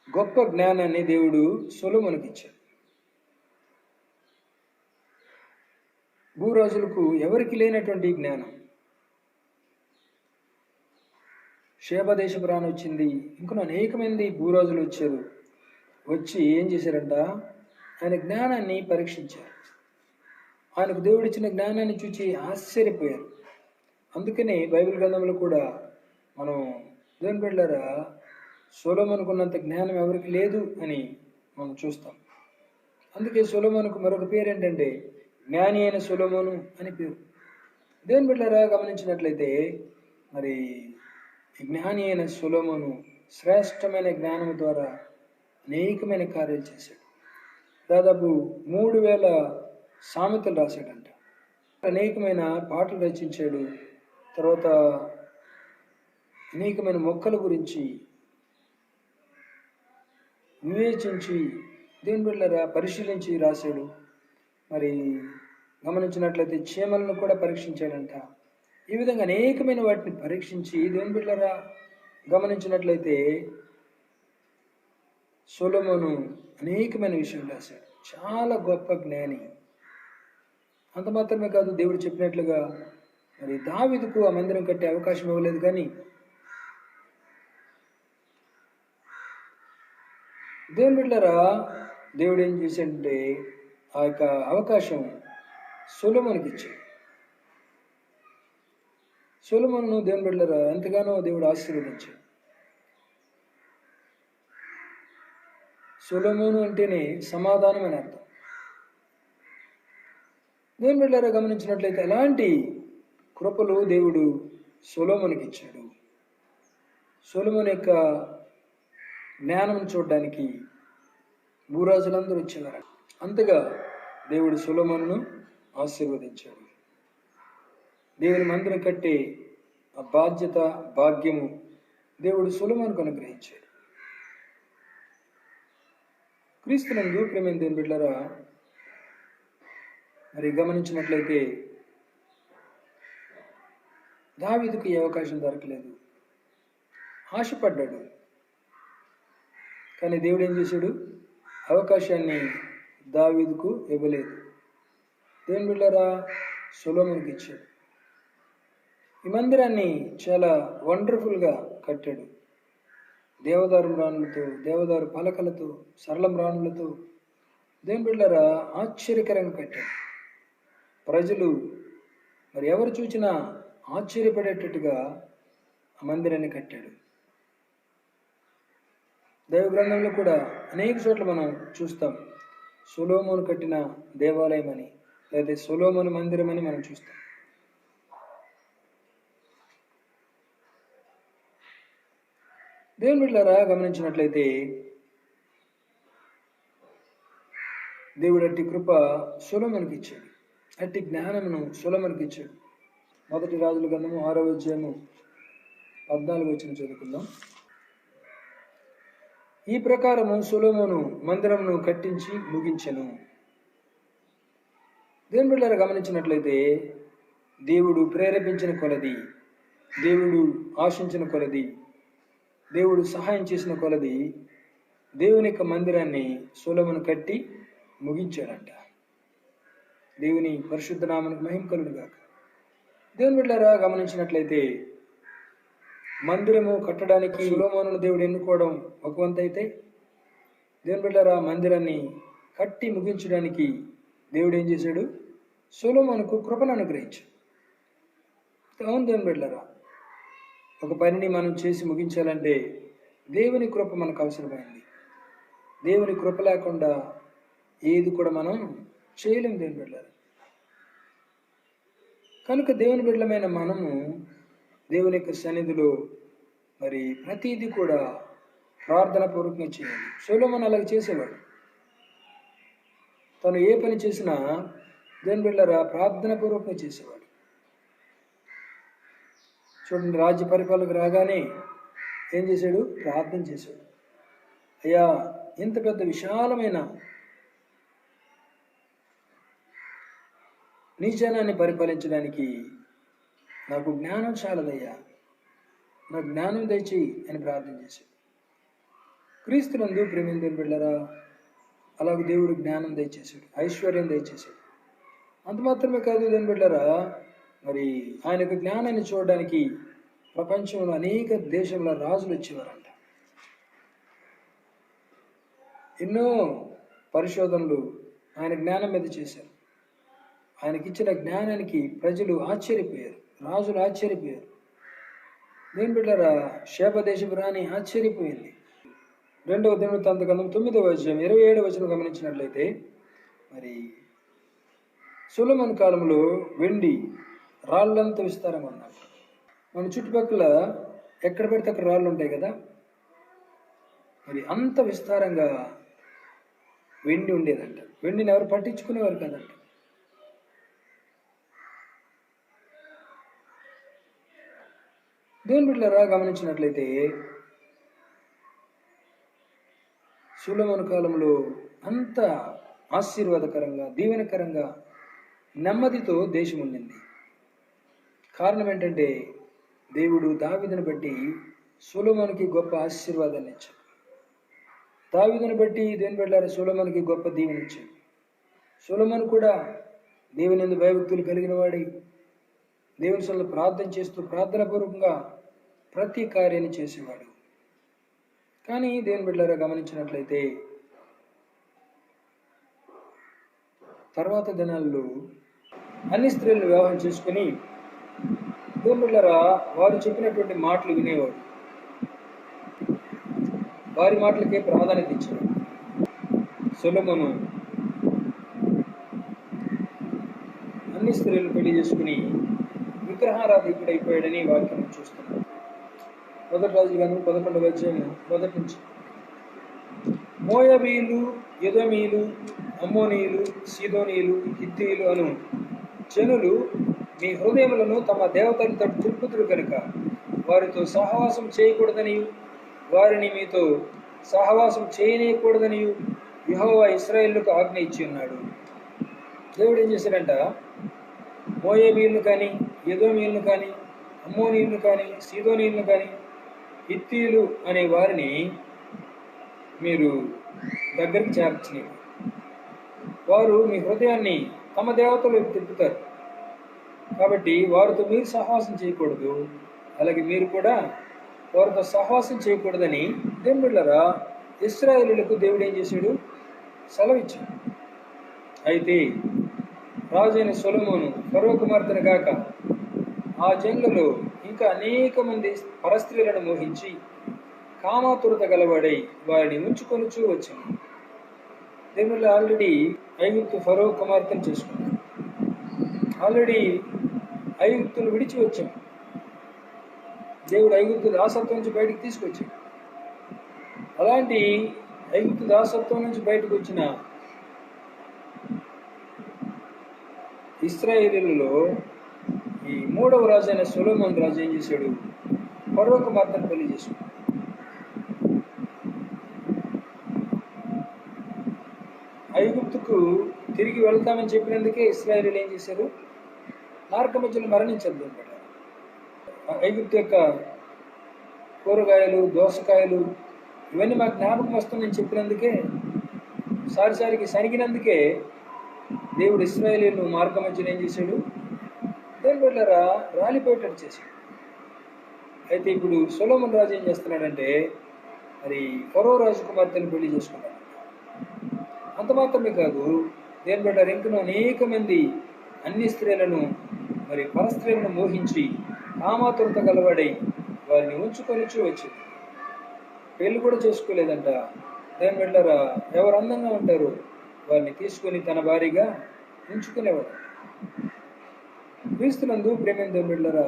గొప్ప జ్ఞానాన్ని దేవుడు సొలొమోనుకి ఇచ్చాడు. భూరాజులకు ఎవరికి లేనటువంటి జ్ఞానం. షేబ దేశపు రాణి వచ్చింది, ఇంకొన అనేక మంది భూరాజులు వచ్చారు. వచ్చి ఏం చేశారంట? ఆయన జ్ఞానాన్ని పరీక్షించారు. ఆయనకు దేవుడిచ్చిన జ్ఞానాన్ని చూచి ఆశ్చర్యపోయారు. అందుకనే బైబిల్ గ్రంథంలో కూడా మనం దేవుని బిడ్డలారా సొలొమోనుకున్నంత జ్ఞానం ఎవరికి లేదు అని మనం చూస్తాం. అందుకే సొలొమోనుకు మరొక పేరు ఏంటంటే జ్ఞాని అయిన సొలొమోను అని పేరు. దేవుని బిడ్డలారా గమనించినట్లయితే మరి జ్ఞాని అయిన సొలొమోను శ్రేష్టమైన జ్ఞానము ద్వారా అనేకమైన కార్యాలు చేశాడు. దాదాపు 3000 సామెతలు రాశాడంట. అనేకమైన పాటలు రచించాడు. తర్వాత అనేకమైన మొక్కల గురించి వివేచించి దేవుని బిడ్డలారా పరిశీలించి రాశాడు. మరి గమనించినట్లయితే చీమలను కూడా పరీక్షించాడంట. ఈ విధంగా అనేకమైన వాటిని పరీక్షించి దేవుని బిడ్డలారా గమనించినట్లయితే సొలొమోను అనేకమైన విషయాలు రాశాడు. చాలా గొప్ప జ్ఞాని. అంత మాత్రమే కాదు, దేవుడు చెప్పినట్లుగా మరి దావీదుకు ఆ మందిరం కట్టే అవకాశం ఇవ్వలేదు, కానీ దేవుని బిడ్డలారా దేవుడు ఏం చేశాడంటే ఆ యొక్క అవకాశం సొలొమోనుకి ఇచ్చాడు. సొలొమోనును దేవుని బిడ్డలారా ఎంతగానో దేవుడు ఆశీర్వదించాడు. సొలొమోను అంటేనే సమాధానం అని అర్థం. దేవుని బిడ్డలారా గమనించినట్లయితే అలాంటి కృపలు దేవుడు సొలొమోనుకి ఇచ్చాడు. సొలొమోను యొక్క జ్ఞానం చూడడానికి భూరాజులందరూ వచ్చేవారు. అంతగా దేవుడు సొలొమోనును ఆశీర్వదించాడు. దేవుని మందిరం కట్టే ఆ బాధ్యత భాగ్యము దేవుడు సొలొమోనుకు అనుగ్రహించాడు. క్రీస్తునందు ప్రేమైన దేవుని బిడ్డలారా మరి ఆశపడ్డాడు. కానీ దేవుడు ఏం చేశాడు? అవకాశాన్ని దావీదుకు ఇవ్వలేదు. దేవుని బిడ్డలారా, సొలొమోనుకి ఇచ్చాడు. ఈ మందిరాన్ని చాలా వండర్ఫుల్గా కట్టాడు. దేవదారు మ్రాణులతో, దేవదారు పలకలతో, సరళ మ్రాణులతో దేవుని బిడ్డలారా ఆశ్చర్యకరంగా కట్టాడు. ప్రజలు మరి ఎవరు చూసినా ఆశ్చర్యపడేటట్టుగా ఆ మందిరాన్ని కట్టాడు. దైవ గ్రంథంలో కూడా అనేక చోట్ల మనం చూస్తాం సొలొమోను కట్టిన దేవాలయం అని, లేదా సొలొమోను మందిరం అని మనం చూస్తాం. దేవుని బిడ్డలారా గమనించినట్లయితే దేవుడు అట్టి కృప సొలొమోనుకి ఇచ్చాడు, అట్టి జ్ఞానమును సొలొమోనుకి ఇచ్చాడు. మొదటి రాజుల గ్రంథము 6వ అధ్యాయము 14వ వచనం చదువుకుందాం. ఈ ప్రకారము సొలొమోను మందిరమును కట్టించి ముగించెను. దేవుని బిడ్డలారా గమనించినట్లయితే దేవుడు ప్రేరేపించిన కొలది, దేవుడు ఆశించిన కొలది, దేవుడు సహాయం చేసిన కొలది దేవుని యొక్క మందిరాన్ని సొలొమోను కట్టి ముగించాడంట. దేవుని పరిశుద్ధ నామమునకు మహిమ కలుగును గాక. దేవుని బిడ్డలారా గమనించినట్లయితే మందిరము కట్టడానికి సొలొమోనును దేవుడు ఎన్నుకోవడం ఒక వంతు అయితే, దేవుని బిడ్డలారా మందిరాన్ని కట్టి ముగించడానికి దేవుడు ఏం చేశాడు? సొలొమోనుకు కృపను అనుగ్రహించాడు. అవును దేవుని బిడ్డలారా, ఒక పనిని మనం చేసి ముగించాలంటే దేవుని కృప మనకు అవసరమైంది. దేవుని కృప లేకుండా ఏది కూడా మనం చేయలేం దేవుని బిడ్డలారా. కనుక దేవుని బిడ్డలమైన మనము దేవుని యొక్క సన్నిధిలో మరి ప్రతిదీ కూడా ప్రార్థన పూర్వకంగా చేయాలి. సొలొమోను అలాగ చేసేవాడు. తను ఏ పని చేసినా దేవుని బిడ్డలారా ప్రార్థన పూర్వకంగా చేసేవాడు. చూడండి, రాజ్య పరిపాలనకు రాగానే ఏం చేశాడు? ప్రార్థన చేశాడు. అయ్యా, ఇంత పెద్ద విశాలమైన నీ జనాన్ని పరిపాలించడానికి నాకు జ్ఞానం చాలదయ్యా, నాకు జ్ఞానం దయచేయి అని ప్రార్థన చేశాడు. క్రీస్తునందు ప్రేమించిన బిడ్డలారా అలాగే దేవుడు జ్ఞానం దయచేశాడు, ఐశ్వర్యం దయచేశాడు. అంత మాత్రమే కాదు దేవుని బిడ్డలారా, మరి ఆయన యొక్క జ్ఞానాన్ని చూడడానికి ప్రపంచంలో అనేక దేశంలో రాజులు వచ్చేవారంట. ఎన్నో పరిశోధనలు ఆయన జ్ఞానం మీద చేశారు. ఆయనకిచ్చిన జ్ఞానానికి ప్రజలు ఆశ్చర్యపోయారు, రాజులు ఆశ్చర్యపోయారు. దేవుని బిడ్డలారా షేబ దేశపు రాణి ఆశ్చర్యపోయింది. 2వ దినవృత్తాంతగ్రంథం 9వ అధ్యాయం 27వ వచనం గమనించినట్లయితే మరి సొలొమోను కాలంలో వెండి రాళ్ళంత విస్తారంగా ఉన్నాయి. మన చుట్టుపక్కల ఎక్కడ పెడితే అక్కడ రాళ్ళు ఉంటాయి కదా, మరి అంత విస్తారంగా వెండి ఉండేదంట. వెండిని ఎవరు పట్టించుకునేవారు కదంట. దేవుని బిడ్డలారా గమనించినట్లయితే సొలొమోను కాలంలో అంత ఆశీర్వాదకరంగా, దీవెనకరంగా, నెమ్మదితో దేశం ఉండింది. కారణం ఏంటంటే దేవుడు దావీదును బట్టి సొలొమోనుకి గొప్ప ఆశీర్వాదాన్ని ఇచ్చాడు. దావీదును బట్టి దేవుని బిడ్డలారా సొలొమోనుకి గొప్ప దీవెన ఇచ్చాడు. సొలొమోను కూడా దేవుని యందు భయభక్తులు కలిగిన వాడి, దేవుని సన్నిధిలో ప్రార్థన చేస్తూ ప్రార్థనాపూర్వకంగా ప్రతి కార్యాన్ని చేసేవాడు. కానీ దేవుని బిడ్డలారా గమనించినట్లయితే తర్వాత దినాల్లో అన్ని స్త్రీలను వివాహం చేసుకుని దేవుని బిడ్డలారా వారు చెప్పినటువంటి మాటలు వినేవాడు, వారి మాటలకే ప్రాధాన్యత ఇచ్చాడు. సొలొమోను అన్ని స్త్రీలను పెళ్లి చేసుకుని విగ్రహారాధికుడు అయిపోయాడని వాక్యం చూస్తున్నాం. 1 రాజుల గ్రంథం 11వ అధ్యాయం 1 నుంచి మోయాబీయులు, ఎదోమీయులు, అమ్మోనీయులు, సీదోనీయులు, హిత్తీయులు అను జనులు మీ హృదయములను తమ దేవతలతో త్రిప్పుతురు కనుక వారితో సహవాసం చేయకూడదని, వారిని మీతో సహవాసం చేయనీయకూడదని యెహోవా ఇశ్రాయేలుకు ఆజ్ఞ ఇచ్చి ఉన్నాడు. దేవుడు ఏం చేశాడంట? మోయాబీయులను కానీ, ఎదోమీయులను కానీ, అమ్మోనీయులను కానీ, సీదోనీయులను కానీ హిత్తీయులు అనే వారిని మీరు దగ్గరికి చేర్చని, వారు మీ హృదయాన్ని తమ దేవతలు తిప్పుతారు. కాబట్టి వారితో మీరు సహవాసం చేయకూడదు, అలాగే మీరు కూడా వారితో సహవాసం చేయకూడదని దేవుని బిడ్డలారా ఇశ్రాయేలీయులకు దేవుడు ఏం చేశాడు? సెలవిచ్చాడు. అయితే రాజైన సొలొమోను ఫరో కుమార్తెను గాక ఆ జనులలో ఇంకా అనేక మంది పరస్త్రీలను మోహించి కామాతురత గలవాడై వారిని ఉంచుకొనుచూ వచ్చింది. దేవుళ్ళు ఆల్రెడీ ఐగుప్తు ఫరో కుమార్తెను చేసుకున్నాడు. ఆల్రెడీ ఐగుప్తును విడిచి వచ్చాం. దేవుడు ఐగుప్తు దాసత్వం నుంచి బయటకు తీసుకొచ్చాడు. అలాంటి ఐగుప్తు దాసత్వం నుంచి బయటకు వచ్చిన ఇశ్రాయేలీయులలో ఈ 3వ రాజు అయిన సొలొమోను రాజు ఏం చేశాడు? ఫరో కుమార్తెను పెళ్లి చేసుకున్నాడు. ఐగుప్తుకు తిరిగి వెళ్తామని చెప్పినందుకే ఇశ్రాయేలీయులు ఏం చేశారు? మార్గ మధ్యలో మరణించద్దు అన్నమాట. ఐగుప్తు యొక్క కూరగాయలు, దోసకాయలు ఇవన్నీ మాకు జ్ఞాపకం వస్తుందని చెప్పినందుకే, సారికి సరిగినందుకే దేవుడు ఇశ్రాయేలీయులను మార్గ మధ్యలో ఏం చేశాడు? దేవుని బిడ్డలారా రాలిపోయేటట్టు చేశాడు. అయితే ఇప్పుడు సొలొమోను రాజు ఏం చేస్తున్నాడంటే మరి ఫరో రాజు కుమార్తెను పెళ్లి చేసుకున్నాడు. అంత మాత్రమే కాదు, దేవుని బిడ్డలారా ఇంకనూ అనేక మంది అన్ని స్త్రీలను మరి పరస్త్రీలను మోహించి కామాతురత గలవాడై వారిని ఉంచుకొనిచూ వచ్చింది. పెళ్లి కూడా చేసుకోలేదంట. దేవుని బిడ్డలారా ఎవరు అందంగా ఉంటారు వారిని తీసుకొని తన భార్యగా ఉంచుకునేవాడు. క్రీస్తునందు ప్రేమైన దేవుని బిడ్డలారా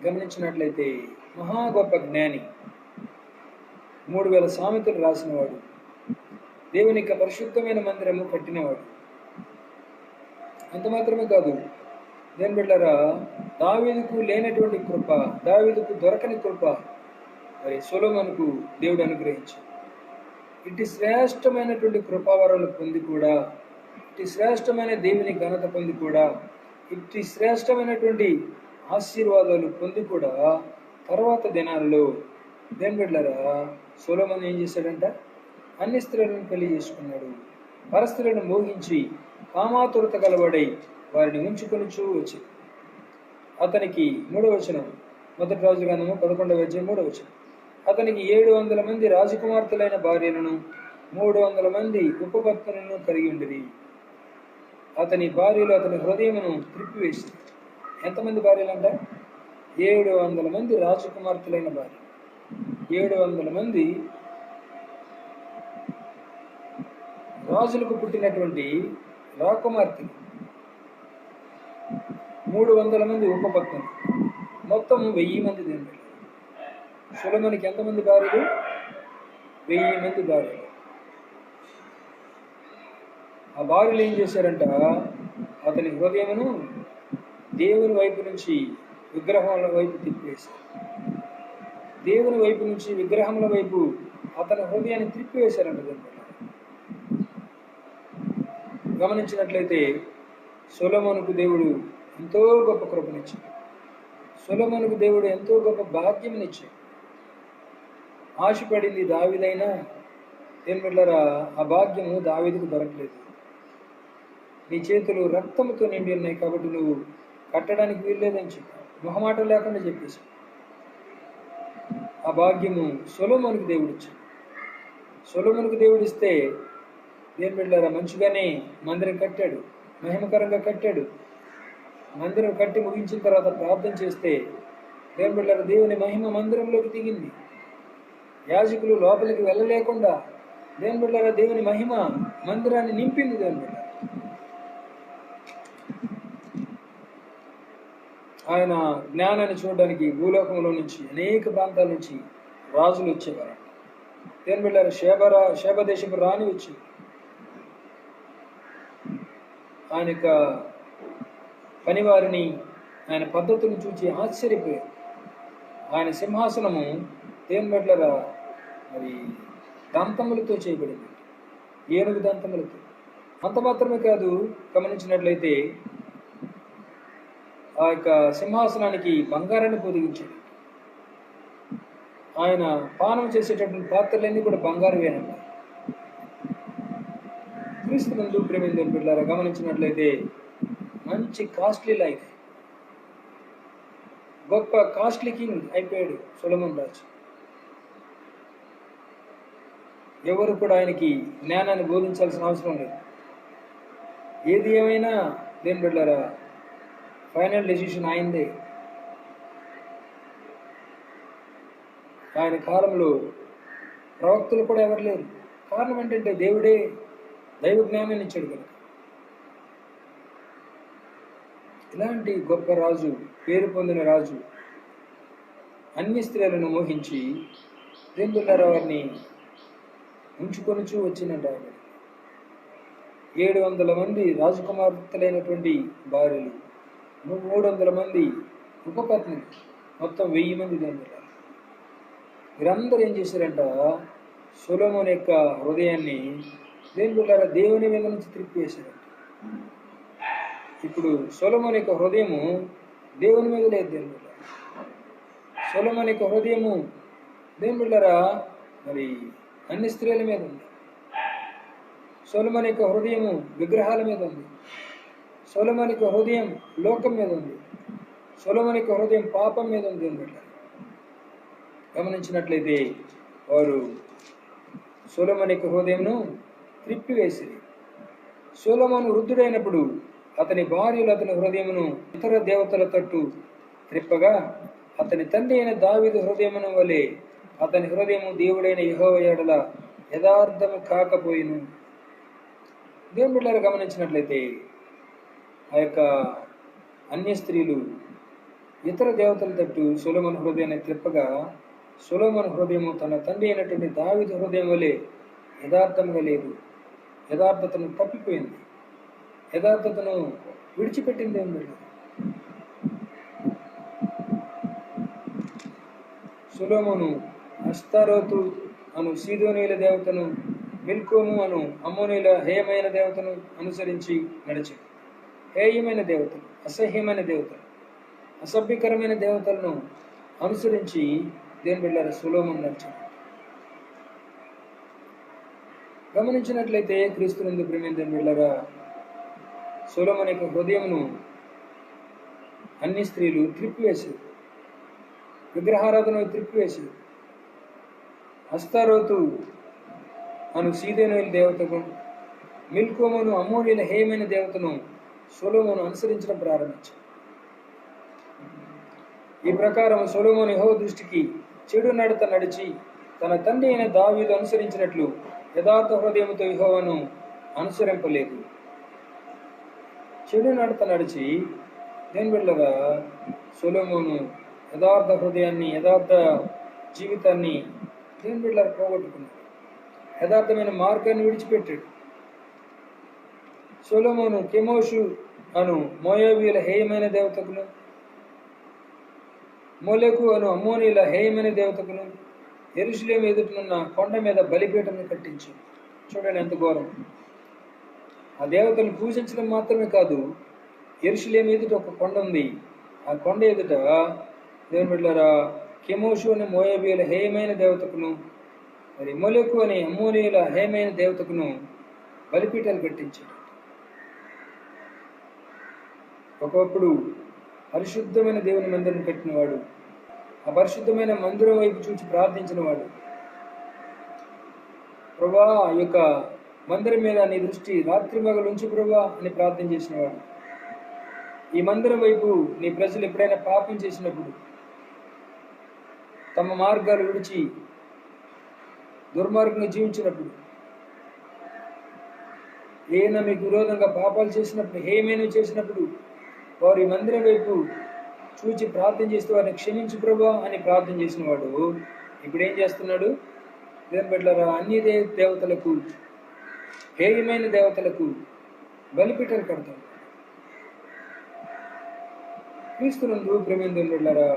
గమనించినట్లయితే మహా గొప్ప జ్ఞాని, 3000 సామెతలు రాసినవాడు, దేవుని యొక్క పరిశుద్ధమైన మందిరము కట్టినవాడు. అంత మాత్రమే కాదు, దేవుని బిడ్డలారా దావీదుకు లేనటువంటి కృప, దావీదుకు దొరకని కృప మరి సొలొమోనుకు దేవుడు అనుగ్రహించాడు. ఇటు శ్రేష్టమైనటువంటి కృపావరాలు పొంది కూడా, ఇటు శ్రేష్టమైన దేవుని ఘనత పొంది కూడా, ఇటు శ్రేష్టమైనటువంటి ఆశీర్వాదాలు పొంది కూడా తర్వాత దినాలలో దేవుని బిడ్డలారా సొలొమోను ఏం చేశాడంట? అన్ని స్త్రీలను పెళ్లి చేసుకున్నాడు. పరస్త్రీలను మోహించి కామాతురత గలవాడై వారిని ఉంచుకొనిచూ వచ్చి అతనికి 3వ వచనం, 1 రాజుల గ్రంథము 11వ అధ్యాయం 3వ వచనం, అతనికి 700 మంది రాజకుమార్తెలైన భార్యలను 300 మంది ఉపపత్నులను కలిగి ఉండిరి. అతని భార్యలు అతని హృదయమును త్రిప్పివేసి. ఎంతమంది భార్యలంట? 700 మంది రాజకుమార్తెలైన భార్య, 700 మంది రాజులకు పుట్టినటువంటి రాకుమార్తెలు, 300 మంది ఉపపత్నులు, మొత్తం 1000 మంది. దేవుని సొలొమోనుకి ఎంతమంది భార్యలు? 1000 మంది భార్యలు. ఆ భార్యలు ఏం చేశారంట? అతని హృదయమును దేవుని వైపు నుంచి విగ్రహముల వైపు తిప్పివేశారు. దేవుని వైపు నుంచి విగ్రహముల వైపు అతని హృదయాన్ని తిప్పివేశారంట. గమనించినట్లయితే సొలొమోనుకు దేవుడు ఎంతో గొప్ప కృపనిచ్చాడు. సొలొమోనుకు దేవుడు ఎంతో గొప్ప భాగ్యమునిచ్చాడు. ఆశపడింది దావీదైనా దేవుని బిడ్డలారా ఆ భాగ్యము దావీదుకు దొరకలేదు. నీ చేతులు రక్తముతో నిండి ఉన్నాయి కాబట్టి నువ్వు కట్టడానికి వీల్లేదని చెప్పాడు. మొహమాటం లేకుండా చెప్పేసి ఆ భాగ్యము సొలొమోనుకు దేవుడు ఇచ్చాడు. సొలొమోనుకు దేవుడు ఇస్తే దేవుని బిడ్డలారా మంచిగానే మందిరం కట్టాడు, మహిమకరంగా కట్టాడు. మందిరం కట్టి ముగించిన తర్వాత ప్రార్థన చేస్తే దేవుని బిడ్డలారా దేవుని మహిమ మందిరంలోకి దిగింది. యాజకులు లోపలికి వెళ్ళలేకుండా దేవుని బిడ్డలారా దేవుని మహిమ మందిరాన్ని నింపింది. దేవుని బిడ్డ ఆయన జ్ఞానాన్ని చూడడానికి భూలోకంలో నుంచి అనేక ప్రాంతాల నుంచి రాజులు వచ్చేవారు. దేవుని బిడ్డలారా శేబ దేశపు రాణి వచ్చి ఆయన యొక్క పనివారిని, ఆయన పద్ధతులను చూచి ఆశ్చర్యపోయారు. ఆయన సింహాసనము దేవుని బిడ్డలారా మరి దంతములతో చేయబడింది, ఏనుగు దంతములతో. అంత మాత్రమే కాదు, గమనించినట్లయితే ఆ యొక్క సింహాసనానికి బంగారాన్ని పొదిగించాడు. ఆయన పానం చేసేటటువంటి పాత్రలన్నీ కూడా బంగారువేనంట. క్రీస్తునందు ప్రేమిందని బిడ్డలారా గమనించినట్లయితే మంచి కాస్ట్లీ లైఫ్, గొప్ప కాస్ట్లీ కింగ్ అయిపోయాడు సొలొమోన్ రాజు. ఎవరు కూడా ఆయనకి జ్ఞానాన్ని బోధించాల్సిన అవసరం లేదు. ఏది ఏమైనా దేని బిడ్డలారా ఫైనల్ డెసిషన్ ఆయనదే. ఆయన కాలంలో ప్రవక్తలు కూడా ఎవరు లేరు. కారణం ఏంటంటే దేవుడే దైవ జ్ఞానాన్ని ఇచ్చాడు కనుక. ఇలాంటి గొప్ప రాజు, పేరు పొందిన రాజు అన్ని స్త్రీలను మోహించి దేని బిడ్డలారా వారిని ఉంచుకొనుచూ వచ్చినట్టు. ఆయన 700 మంది రాజకుమార్తెలైనటువంటి భార్యలు, 300 మంది ఉపపత్నులు, మొత్తం 1000 మంది దేవుడు. వీరందరూ ఏం చేశారంట, సొలొమోను యొక్క హృదయాన్ని దేవుని మీద నుంచి త్రిప్పివేశారంట. ఇప్పుడు సొలొమోను యొక్క హృదయము దేవుని మీద లేదు. దేవుని సొలొమోను యొక్క హృదయము దేవుని బిడ్డలారా మరి అన్ని స్త్రీల మీద ఉంది. సొలొమోను యొక్క హృదయము విగ్రహాల మీద ఉంది. సొలొమోను యొక్క హృదయం లోకం మీద ఉంది. సొలొమోను యొక్క హృదయం పాపం మీద ఉంది. దేవుని గమనించినట్లయితే వారు సొలొమోను యొక్క హృదయంను త్రిప్పివేసిరి. సొలొమోను వృద్ధుడైనప్పుడు అతని భార్యలు అతని హృదయమును ఇతర దేవతల తట్టు త్రిప్పగా అతని తండ్రి అయిన దావీదు హృదయమును వలె అతని హృదయము దేవుడైన యెహోవా యెడల యథార్థము కాకపోయిను. దేవుని బిడ్డలారా గమనించినట్లయితే ఆ యొక్క అన్య స్త్రీలు ఇతర దేవతల తట్టు సొలొమోను హృదయాన్ని త్రిప్పగా సొలొమోను హృదయము తన తండ్రి అయినటువంటి దావీదు హృదయం వలె యథార్థంగా లేదు. యథార్థతను తప్పిపోయింది, యథార్థతను విడిచిపెట్టింది. దేవుని బిడ్డలారా సొలొమోను అష్తారోతు అను సీదోనీల దేవతను, మిల్కోము అను అమ్మోనీల హేయమైన దేవతను అనుసరించి నడిచాడు. హేయమైన దేవతలు, అసహ్యమైన దేవతలు, అసభ్యకరమైన దేవతలను అనుసరించి దేవుని బిడ్డలారా సొలొమోను నడిచాడు. గమనించినట్లయితే క్రీస్తునందు ప్రియమైన దేవుని బిడ్డలారా సొలొమోను యొక్క హృదయమును అన్ని స్త్రీలు త్రిప్పివేశారు. విగ్రహారాధన త్రిప్పివేశారు. అస్తారోతు అను సీదోనీల దేవతకు, మిల్కోమును అమ్మోనీల హేయమైన దేవతను సొలొమోను అనుసరించడం ప్రారంభించాడు. ఈ ప్రకారం సొలొమోను యెహోవా దృష్టికి చెడు నడత నడిచి తన తండ్రి అయిన దావీదు అనుసరించినట్లు యథార్థ హృదయముతో యెహోవాను అనుసరింపలేదు. చెడు నడత నడిచి దేని బిడ్డలారా సొలొమోను యథార్థ హృదయాన్ని, యథార్థ జీవితాన్ని దేవుని బిడ్డలారా పోగొట్టుకున్నాడు. యథార్థమైన మార్గాన్ని విడిచిపెట్టాడు. సొలొమోను కెమోషు అను మోయాబీయుల హేయమైన దేవతకును, మొలెకు అను అమ్మోనీల హేయమైన దేవతకును యెరూషలేము ఎదుటనున్న కొండ మీద బలిపీఠం కట్టించాడు. చూడండి ఎంత ఘోరం. ఆ దేవతలను పూజించడం మాత్రమే కాదు, యెరూషలేము ఎదుట ఒక కొండ ఉంది. ఆ కొండ ఎదుట దేవుని బిడ్డలారా కెమోషు అనే మోయాబీయుల హేయమైన దేవతకును, మరి మొలెకు అనే అమ్మోనీయుల హేయమైన దేవతకును బలిపీఠాలు కట్టించాడు. ఒకప్పుడు పరిశుద్ధమైన దేవుని మందిరం కట్టినవాడు, ఆ పరిశుద్ధమైన మందిరం వైపు చూసి ప్రార్థించినవాడు, ప్రభా ఈ యొక్క మందిరం మీద నీ దృష్టి రాత్రి మగలు ఉంచు ప్రభా అని ప్రార్థన చేసినవాడు. ఈ మందిరం వైపు నీ ప్రజలు ఎప్పుడైనా పాపం చేసినప్పుడు, తమ మార్గాలు విడిచి దుర్మార్గంగా జీవించినప్పుడు, ఏమైనా మీకు విరోధంగా పాపాలు చేసినప్పుడు, ఏమైనా చేసినప్పుడు వారు ఈ మందిరం వైపు చూచి ప్రార్థన చేస్తే వారిని క్షమించు ప్రభా అని ప్రార్థన చేసిన వాడు ఇప్పుడు ఏం చేస్తున్నాడు? దేవుని బిడ్డలారా అన్ని దేవతలకు, హేయమైన దేవతలకు బలిపీఠాలు కడతాడు. క్రీస్తునందు ప్రియమైన దేవుని బిడ్డలారా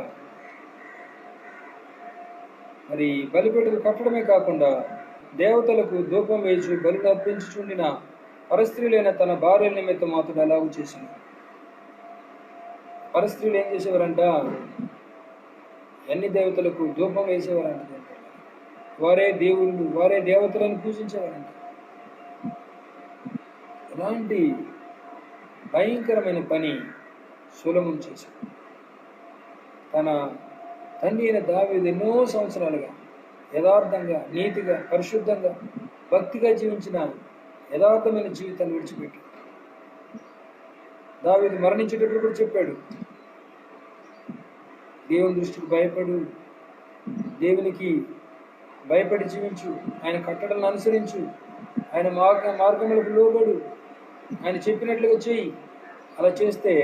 మరి బలిపీఠాలు కట్టడమే కాకుండా దేవతలకు ధూపం వేసి బలి అర్పించుచుండిన పరస్త్రీలైన తన భార్యల నిమిత్తం అతడు అలాగూ చేసింది. పరస్త్రీలు ఏం చేసేవారంట? అన్ని దేవతలకు ధూపం వేసేవారంట. వారే దేవుళ్ళు, వారే దేవతలను పూజించేవారంట. ఇలాంటి భయంకరమైన పని సొలొమోను చేశాడు. తన తండ్రి అయిన దావీదు ఎన్నో సంవత్సరాలుగా యథార్థంగా, నీతిగా, పరిశుద్ధంగా, భక్తిగా జీవించిన యథార్థమైన జీవితాన్ని విడిచిపెట్టాడు. దావీదు మరణించేటప్పుడు కూడా చెప్పాడు, దేవుని దృష్టికి భయపడు, దేవునికి భయపడి జీవించు, ఆయన కట్టడలను అనుసరించు, ఆయన మార్గములకు లోబడు, ఆయన చెప్పినట్లుగా చెయ్యి. అలా చేస్తే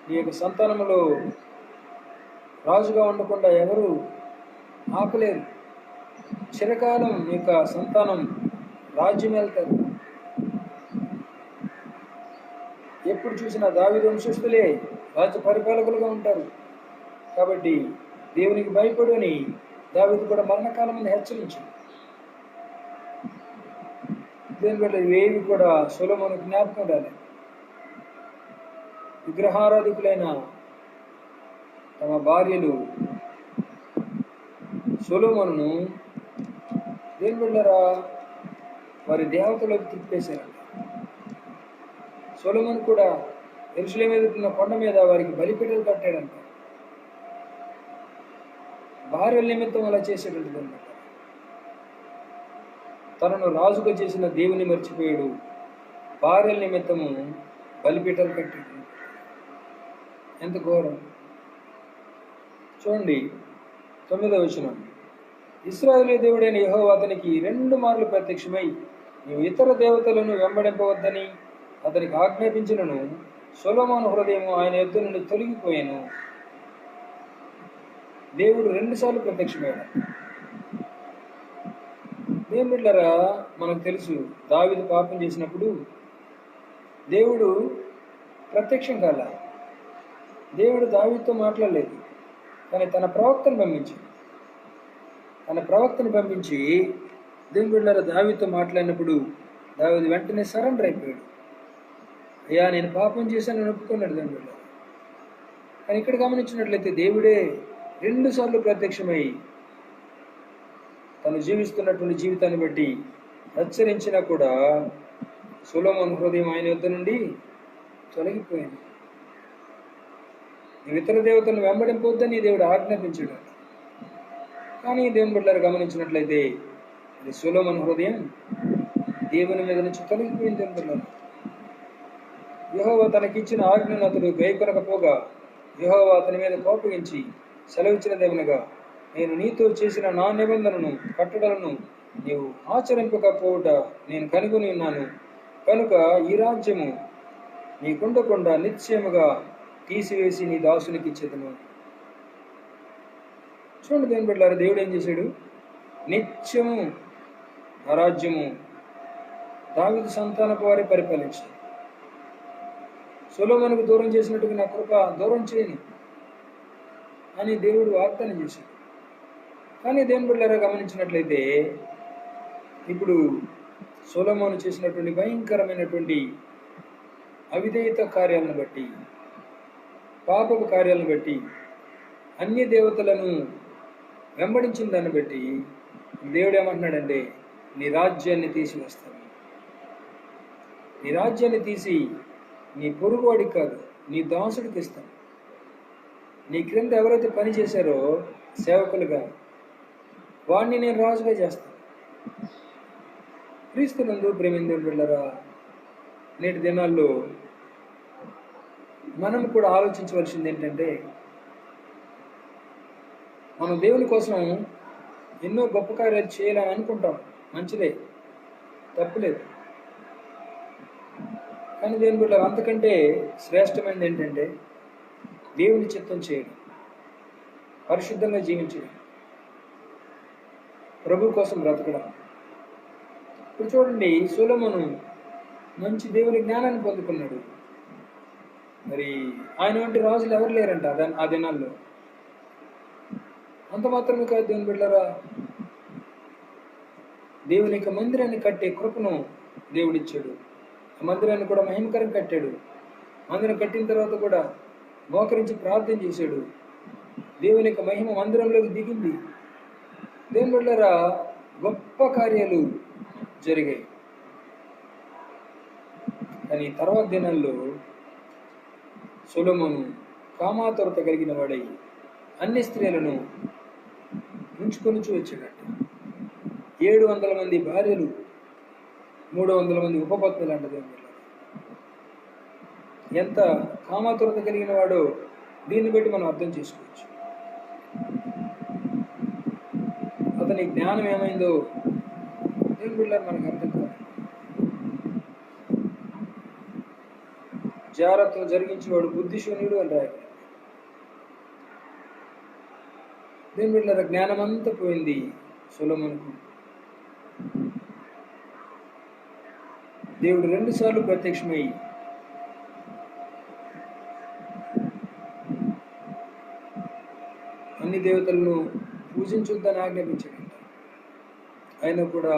నీ యొక్క సంతానములో రాజుగా ఉండకుండా ఎవరు ఆపలేరు. చిరకాలం నీ యొక్క సంతానం రాజ్యం వెళ్తారు. ఎప్పుడు చూసినా దావీదు వంశస్థులే రాజ్య పరిపాలకులుగా ఉంటారు. కాబట్టి దేవునికి భయపడు అని దావీదు కూడా మరణకాలం మీద హెచ్చరించాడు. దేని వల్ల ఇవేవి కూడా సొలొమోను జ్ఞాపకం రాలేదు. విగ్రహారాధికులైన తమ భార్యలు సొలొమోనును దేని వల్లరా వారి దేవతలోకి తిప్పేశారంట. సొలొమోను కూడా యెరూషలేము మీద ఉన్న కొండ మీద వారికి బలిపీఠాలు కట్టాడంట. భార్యల నిమిత్తం అలా చేసేటటువంటి అనమాట. తనను రాజుగా చేసిన దేవుని మర్చిపోయాడు, భార్యల నిమిత్తము బలిపీఠాలు కట్టాడు. ఎంత ఘోరం చూడండి. 9వ వచనం, ఇశ్రాయేలు దేవుడైన యెహోవా అతనికి 2 మార్లు ప్రత్యక్షమై నీవు ఇతర దేవతలను వెంబడింపవద్దని అతనికి ఆజ్ఞాపించినను సొలొమోను హృదయం ఆయన యొద్ద నుండి తొలగిపోయాను. దేవుడు 2 సార్లు ప్రత్యక్షమయ్యాడు. దేవుని బిడ్డలారా, మనకు తెలుసు దావీదు పాపం చేసినప్పుడు దేవుడు ప్రత్యక్షం కాల. దేవుడు దావీదుతో మాట్లాడలేదు, కానీ తన ప్రవక్తను పంపించి దేవుని బిడ్డలారా దావీదుతో మాట్లాడినప్పుడు దావీదు వెంటనే సరెండర్ అయిపోయాడు. అయ్యా నేను పాపం చేశాను ఒప్పుకున్నాడు దేవుని బిడ్డలారా. కానీ ఇక్కడ గమనించినట్లయితే దేవుడే 2 సార్లు ప్రత్యక్షమై తను జీవిస్తున్నటువంటి జీవితాన్ని బట్టి హెచ్చరించినా కూడా సొలొమోను హృదయం ఆయన యొద్ద నుండి తొలగిపోయింది. నీవు ఇతర దేవతలను వెంబడింపొద్దని దేవుడు ఆజ్ఞాపించాడు. కానీ దేవుని బిడ్డలారా గమనించినట్లయితే ఇది సొలొమోను హృదయం దేవుని మీద నుంచి తొలగిపోయింది. దేవుని బిడ్డలారా, యెహోవా తనకిచ్చిన ఆజ్ఞను అతడు గైకొనకపోగా యెహోవా అతని మీద కోపగించి సెలవిచ్చినదేమనగా, నేను నీతో చేసిన నా నిబంధనను కట్టడలను నీవు ఆచరింపకపోవుట నేను కనుగొని ఉన్నాను. కనుక ఈ రాజ్యము నీకుండకుండా నిశ్చయముగా తీసివేసి నీ దాసునికి ఇచ్చేదను. చూడండి దేవుని బిడ్డలారా, దేవుడు ఏం చేశాడు? నిత్యము ఆ రాజ్యము దావీదు సంతానపు వారే పరిపాలించాడు. సొలొమోనుకు దూరం చేసినట్టుగా నా కృప దూరం చేయని అని దేవుడు వాగ్దానం చేశాడు. కానీ దేవుని బిడ్డలారా గమనించినట్లయితే ఇప్పుడు సొలొమోను చేసినటువంటి భయంకరమైనటువంటి అవిధేయత కార్యాలను బట్టి, పాపపు కార్యాలను బట్టి, అన్య దేవతలను వెంబడించిన దాన్ని బట్టి దేవుడు ఏమంటున్నాడంటే, నీ రాజ్యాన్ని తీసి వస్తాను. నీ రాజ్యాన్ని తీసి నీ పొరుగువాడికి కాదు, నీ దాసుడికి ఇస్తాను. నీ క్రింద ఎవరైతే పని చేశారో సేవకులుగా, వాడిని నేను రాజుగా చేస్తాను. క్రీస్తునందు ప్రేమిందేవుని బిడ్డలారా, నేటి దినాల్లో మనం కూడా ఆలోచించవలసింది ఏంటంటే, మనం దేవుని కోసం ఎన్నో గొప్ప కార్యాలు చేయాలని అనుకుంటాం, మంచిదే, తప్పులేదు. కానీ దేవుని బిడ్డలారా, అంతకంటే శ్రేష్టమైనది ఏంటంటే దేవుని చిత్తం చేయడం, పరిశుద్ధంగా జీవించడం, ప్రభు కోసం బ్రతకడం. ఇప్పుడు చూడండి, సొలొమోను మంచి దేవుని జ్ఞానాన్ని పొందుకున్నాడు. మరి ఆయన వంటి రాజులు ఎవరు లేరంట ఆ దినాల్లో. అంత మాత్రమే కాదు దేవుని బిడ్డలారా, దేవుని యొక్క మందిరాన్ని కట్టే కృపను దేవుడిచ్చాడు. ఆ మందిరాన్ని కూడా మహిమకరం కట్టాడు. మందిరం కట్టిన తర్వాత కూడా మోకరించి ప్రార్థన చేశాడు. దేవుని యొక్క మహిమ మందిరంలోకి దిగింది. దేవుని బిడ్డలారా, గొప్ప కార్యాలు జరిగాయి. కానీ తర్వాత దినాల్లో సొలొమోను కామాతురత కలిగిన వాడై అన్ని స్త్రీలను ఉంచుకొని వచ్చాడట. 700 మంది భార్యలు, 300 మంది ఉపపత్నులు అంట. దేవుని ఎంత కామాతురత కలిగిన వాడో దీన్ని బట్టి మనం అర్థం చేసుకోవచ్చు. అతని జ్ఞానం ఏమైందో దేవుని బిడ్డలారా మనకు అర్థం కాదు. జాగ్రత్తలు జరిగించేవాడు బుద్ధిశూన్యుడు అని రాయాలి. దేవుని బిడ్డలారా, జ్ఞానం అంతా పోయింది సొలొమోనుకు. దేవుడు 2 సార్లు ప్రత్యక్షమై అన్ని దేవతలను పూజించొద్దని ఆజ్ఞాపించాడంట. అయినా కూడా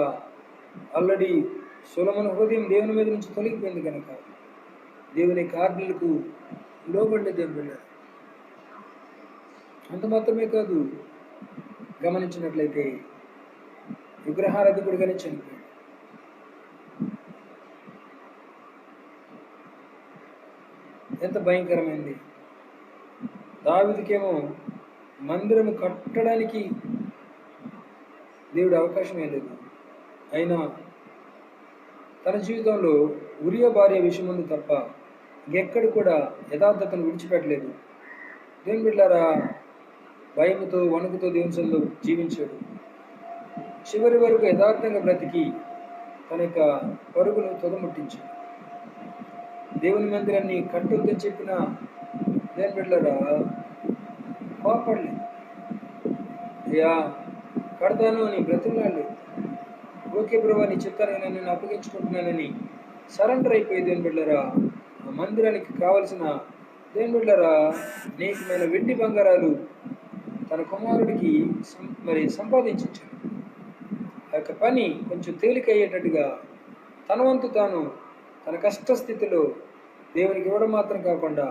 ఆల్రెడీ సొలొమోను హృదయం దేవుని మీద నుంచి తొలగిపోయింది కనుక దేవుని ఆజ్ఞలకు లోబడి దేవుని బిడ్డలారా. అంత మాత్రమే కాదు, గమనించినట్లయితే విగ్రహారాధికుడిగానే చనిపోయాడు. ఎంత భయంకరమైంది. దావీదుకేమో మందిరం కట్టడానికి దేవుడు అవకాశం లేదు. అయినా తన జీవితంలో ఉరియా భార్య విషయం ఉంది తప్ప ఎక్కడ కూడా యథార్థతను విడిచిపెట్టలేదు. దేవుని బిడ్డలారా, భయముతో వణుకుతో దేవుని సన్నిధిలో జీవించాడు. చివరి వరకు యథార్థంగా బ్రతికి తన యొక్క పరుగును తొదముట్టించాడు. దేవుని మందిరాన్ని కట్టొద్దని చెప్పిన దేవుని బిడ్డలారా కోపడలేదు. అయ్యా కడతాను అని బ్రతుకులాడలేదు. ఓకే బ్రో, నీ చిత్తాన్ని నేను అప్పగించుకుంటున్నానని సరెండర్ అయిపోయి దేవుని బిడ్డలారా ఆ మందిరానికి కావలసిన దేవుని బిడ్డలారా అనేకమైన వెండి బంగారాలు తన కుమారుడికి సంపాదించాడు. ఆ యొక్క పని కొంచెం తేలిక అయ్యేటట్టుగా తన వంతు తాను తన కష్టస్థితిలో దేవునికి ఇవ్వడం మాత్రం కాకుండా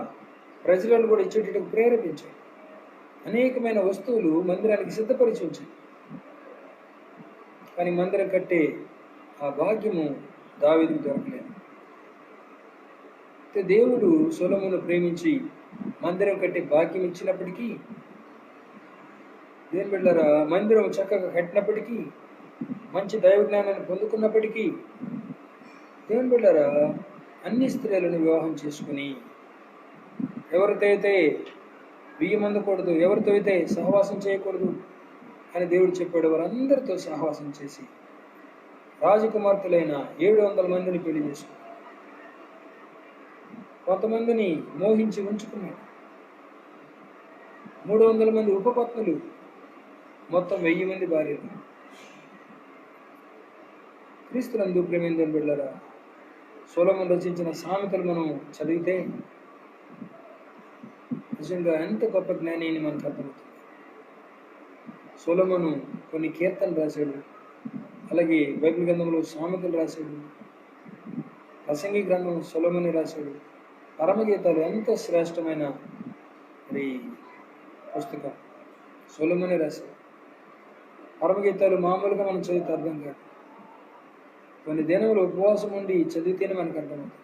ప్రజలను కూడా ఇచ్చేటట్టుకు ప్రేరేపించాడు. అనేకమైన వస్తువులు మందిరానికి సిద్ధపరిచి ఉంచాయి. కానీ మందిరం కట్టే ఆ భాగ్యము దావీదుకు దొరకలేదు. దేవుడు సొలొమోను ప్రేమించి మందిరం కట్టే భాగ్యం ఇచ్చినప్పటికీ, దేవుని బిడ్డలారా మందిరం చక్కగా కట్టినప్పటికీ, మంచి దైవ జ్ఞానాన్ని పొందుకున్నప్పటికీ, దేవుని బిడ్డలారా అన్ని స్త్రీలను వివాహం చేసుకుని ఎవరితో అయితే బియ్యం అందకూడదు, ఎవరితో అయితే సహవాసం చేయకూడదు అని దేవుడు చెప్పాడు, వారందరితో సహవాసం చేసి రాజకుమార్తెలైన 700 మందిని పెళ్లి చేసుకున్నాడు. కొంతమందిని మోహించి ఉంచుకున్నాడు. 300 మంది ఉపపత్నులు, మొత్తం 1000 మంది భార్యలు. క్రీస్తునందు ప్రేమేందని బిడ్డలారా, సొలొమోను రచించిన సామెతలు మనం చదివితే నిజంగా ఎంత గొప్ప జ్ఞాని అని మనకు అర్థమవుతుంది. సొలొమోను కొన్ని కీర్తనలు రాశాడు, అలాగే బైబిల్ గ్రంథంలో సామెతలు రాశాడు, ప్రసంగి గ్రంథం సొలొమోనే రాశాడు, పరమగీతాలు ఎంత శ్రేష్టమైన మరి పుస్తకం సొలొమోనే రాశాడు. పరమగీతాలు మామూలుగా మనం చదివితే అర్థం కాదు, కొన్ని దినములు ఉపవాసం ఉండి చదివితేనే మనకు అర్థమవుతుంది.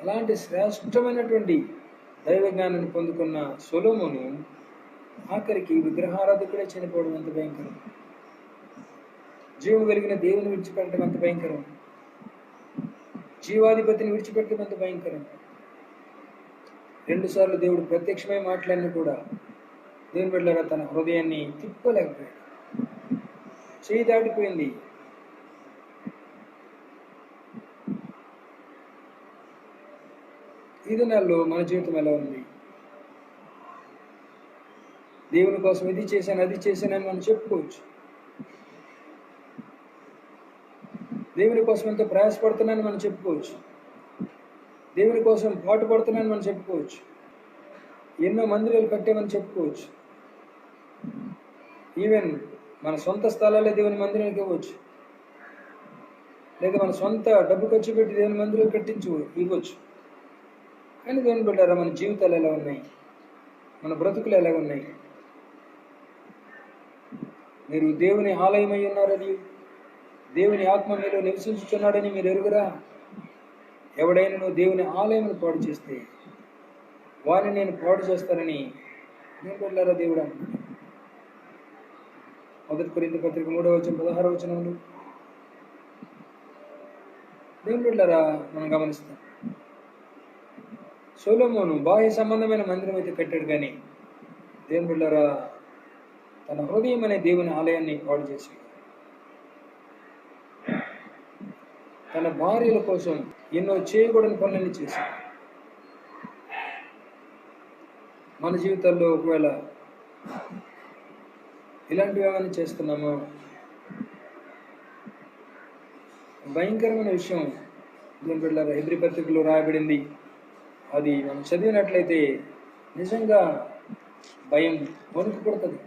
అలాంటి శ్రేష్టమైనటువంటి దైవ జ్ఞానాన్ని పొందుకున్న సొలొమోను ఆఖరికి విగ్రహారాధకుడే చనిపోవడం ఎంత భయంకరం. జీవం కలిగిన దేవుని విడిచిపెట్టడం ఎంత భయంకరం. జీవాధిపతిని విడిచిపెట్టడం ఎంత భయంకరం. 2 సార్లు దేవుడు ప్రత్యక్షమై మాట్లాడిన కూడా దేవుని బిడ్డలారా తన హృదయాన్ని తిప్పలేకపోయాడు. చేయి దాటిపోయింది. ఈ దినాల్లో మన జీవితం ఎలా ఉంది? దేవుని కోసం ఇది చేశాను అది చేశానని మనం చెప్పుకోవచ్చు. దేవుని కోసం ఎంతో ప్రయాసపడుతున్నానని మనం చెప్పుకోవచ్చు. దేవుని కోసం పాటు పడుతున్నానని మనం చెప్పుకోవచ్చు. ఎన్నో మందిరాలు కట్టామని చెప్పుకోవచ్చు. ఈవెన్ మన సొంత స్థలాలే దేవుని మందిరానికి ఇవ్వచ్చు, లేదా మన సొంత డబ్బు ఖర్చు పెట్టి దేవుని మందిరాలు ఇవ్వచ్చు. కానీ దేవుని బిడ్డలారా మన జీవితాలు ఎలా ఉన్నాయి? మన బ్రతుకులు ఎలా ఉన్నాయి? మీరు దేవుని ఆలయమై ఉన్నారని, దేవుని ఆత్మ మీలో నివసించుచున్నాడని మీరు ఎరుగురా? ఎవడైనా దేవుని ఆలయమును పాడు చేస్తే వారిని నేను పాడు చేస్తానని నేను వెళ్ళారా దేవుడు అంటున్నాడు. 1 కొరింథీ పత్రిక 3:16 దేవుని బిడ్డలారా మనం గమనిస్తాం. సొలొమోను బాహ్య సంబంధమైన మందిరం అయితే కట్టాడు, కానీ దేవుని బిడ్డలారా తన హృదయం అనే దేవుని ఆలయాన్ని పాడు చేసి తన భార్యల కోసం ఎన్నో చేయకూడని పనులన్నీ చేశాడు. మన జీవితాల్లో ఒకవేళ ఇలాంటివి ఏమైనా చేస్తున్నామా? భయంకరమైన విషయం దేవుని బిడ్డలారా హెబ్రీ పత్రికలో రాయబడింది. అది మనం చదివినట్లయితే నిజంగా భయం వణుకు పుడుతుంది.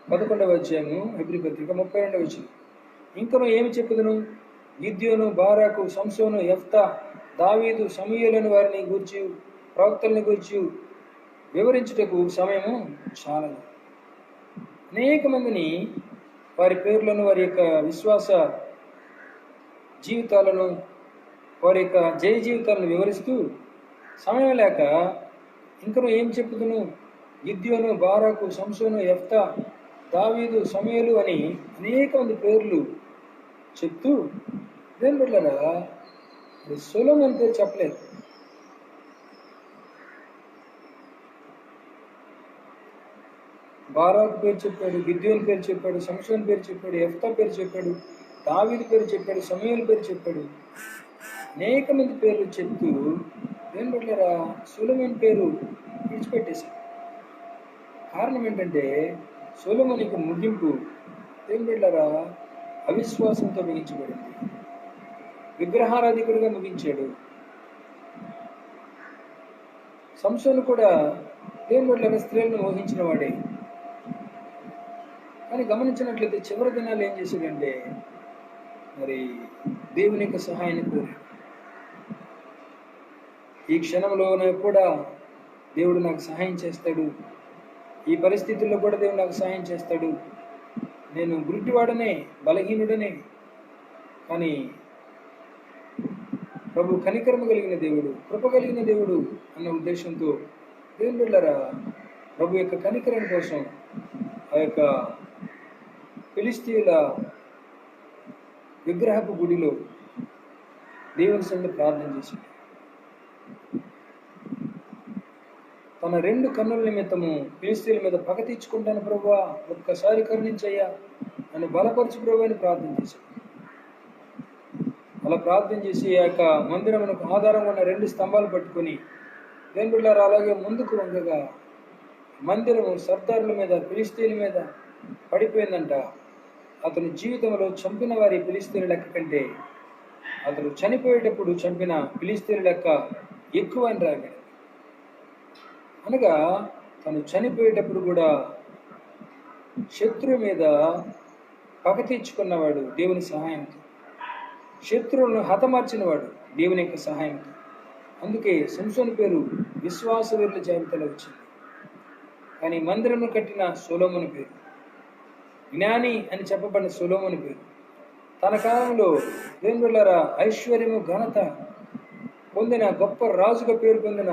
11వ అధ్యాయము హెబ్రీ పత్రిక 32వ వచనం. ఇంకను ఏమి చెప్పుదును? గిద్యోను, బారాకు, సంసోను, యెఫ్తా, దావీదు, సమూయేలును వారిని గూర్చి, ప్రవక్తలను గూర్చి వివరించుటకు సమయము చాలదు. అనేక మందిని, వారి పేర్లను, వారి యొక్క విశ్వాస జీవితాలను, వారి యొక్క జయ జీవితాలను వివరిస్తూ సమయం లేక ఇంకను ఏం చెప్పుదును? గిద్యోను, బారాకు, సంసోను, యెఫ్తా, దావీదు, సమూయేలు అని అనేక మంది పేర్లు చెప్తూ దేవుని బిడ్డలారా సొలొమోను పేరు చెప్పలేదు. బారాకు పేరు చెప్పాడు, గిద్యోను పేరు చెప్పాడు, సంసోను పేరు చెప్పాడు, యెఫ్తా పేరు చెప్పాడు, దావీదు పేరు చెప్పాడు, సమూయేలు పేరు చెప్పాడు. అనేక మంది పేర్లు చెప్తూ దేవుని బిడ్డలారా సొలొమోను పేరు విడిచిపెట్టేశాడు. కారణం ఏంటంటే సొలొమోనుకి ముగింపు దేవుని బిడ్డలారా అవిశ్వాసంతో ముగించబడింది. విగ్రహారాధికుడిగా ముగించాడు. సంసోను కూడా దేవుని బిడ్డలారా స్త్రీలను మోహించిన వాడే. కానీ గమనించినట్లయితే చివరి దినాలు ఏం చేశాడంటే మరి దేవుని యొక్క సహాయాన్ని కోరాడు. ఈ క్షణంలోనే కూడా దేవుడు నాకు సహాయం చేస్తాడు, ఈ పరిస్థితుల్లో కూడా దేవుడు నాకు సహాయం చేస్తాడు, నేను గుడ్డివాడనే, బలహీనుడనే, కానీ ప్రభు కనికరము కలిగిన దేవుడు, కృప కలిగిన దేవుడు అన్న ఉద్దేశంతో దేవుని బిడ్డలారా ప్రభు యొక్క కనికరం కోసం ఆ యొక్క ఫిలిష్తీయుల విగ్రహపు గుడిలో దేవుని సన్నిధిలో ప్రార్థన చేశాడు. తన 2 కన్నుల నిమిత్తము ఫిలిష్తీయుల మీద పగ తీర్చుకుంటాను ప్రభువా, ఒక్కసారి కరుణించయ్యా అని బలపరచు ప్రభు అని ప్రార్థన చేశాడు. అలా ప్రార్థన చేసి ఆ యొక్క మందిరమునకు ఆధారంగా ఉన్న 2 స్తంభాలు పట్టుకొని దేవుని బిడ్డలారా అలాగే ముందుకు వంగగా మందిరము సర్దారుల మీద, ఫిలిష్తీయుల మీద పడిపోయిందంట. అతని జీవితంలో చంపిన వారి ఫిలిష్తీయుల లెక్క కంటే అతను చనిపోయేటప్పుడు చంపిన ఫిలిష్తీయుల లెక్క ఎక్కువ అని రాగాడు. అనగా తను చనిపోయేటప్పుడు కూడా శత్రువు మీద పగ తీర్చుకున్నవాడు దేవుని సహాయంతో, శత్రువులను హతమార్చినవాడు దేవుని యొక్క సహాయంతో. అందుకే సంసోను పేరు విశ్వాస వీరుల జాబితాలో వచ్చింది. కానీ మందిరమును కట్టిన సొలొమోను పేరు, జ్ఞాని అని చెప్పబడిన సొలొమోను పేరు, తన కాలంలో దేవుని బిడ్డలారా ఐశ్వర్యము ఘనత పొందిన గొప్ప రాజుగా పేరు పొందిన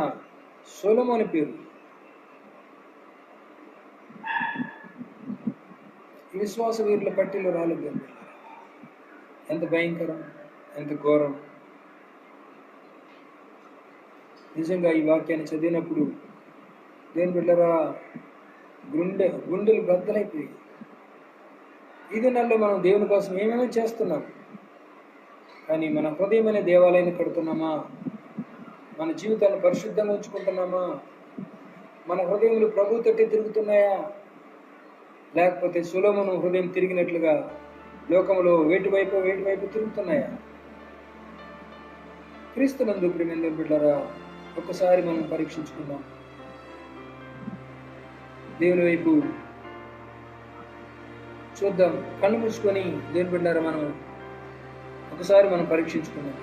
సొలొమోను పేరు ఈ విశ్వాస వీరుల పట్టిలో రాలేదు. ఎంత భయంకరం, ఎంత ఘోరం. నిజంగా ఈ వాక్యాన్ని చదివినప్పుడు దేవుని బిడ్డలారా గుండెలు బద్దలైపోయి, ఈ దినాల్లో మనం దేవుని కోసం ఏమేమో చేస్తున్నాం, కానీ మన హృదయం అనే దేవాలయాన్ని కడుతున్నామా? మన జీవితాన్ని పరిశుద్ధంగా ఉంచుకుంటున్నామా? మన హృదయములు ప్రభు తట్టి తిరుగుతున్నాయా? లేకపోతే సొలొమోను హృదయం తిరిగినట్లుగా లోకంలో వేటివైపు తిరుగుతున్నాయా? క్రీస్తునందు ప్రియమైన బిడ్డలారా ఒక్కసారి మనం పరీక్షించుకుందాం. దేవుని వైపు చూద్దాం. కళ్ళు మూసుకొని దేవుని బిడ్డలారా మనం ఒకసారి మనం పరీక్షించుకుందాం.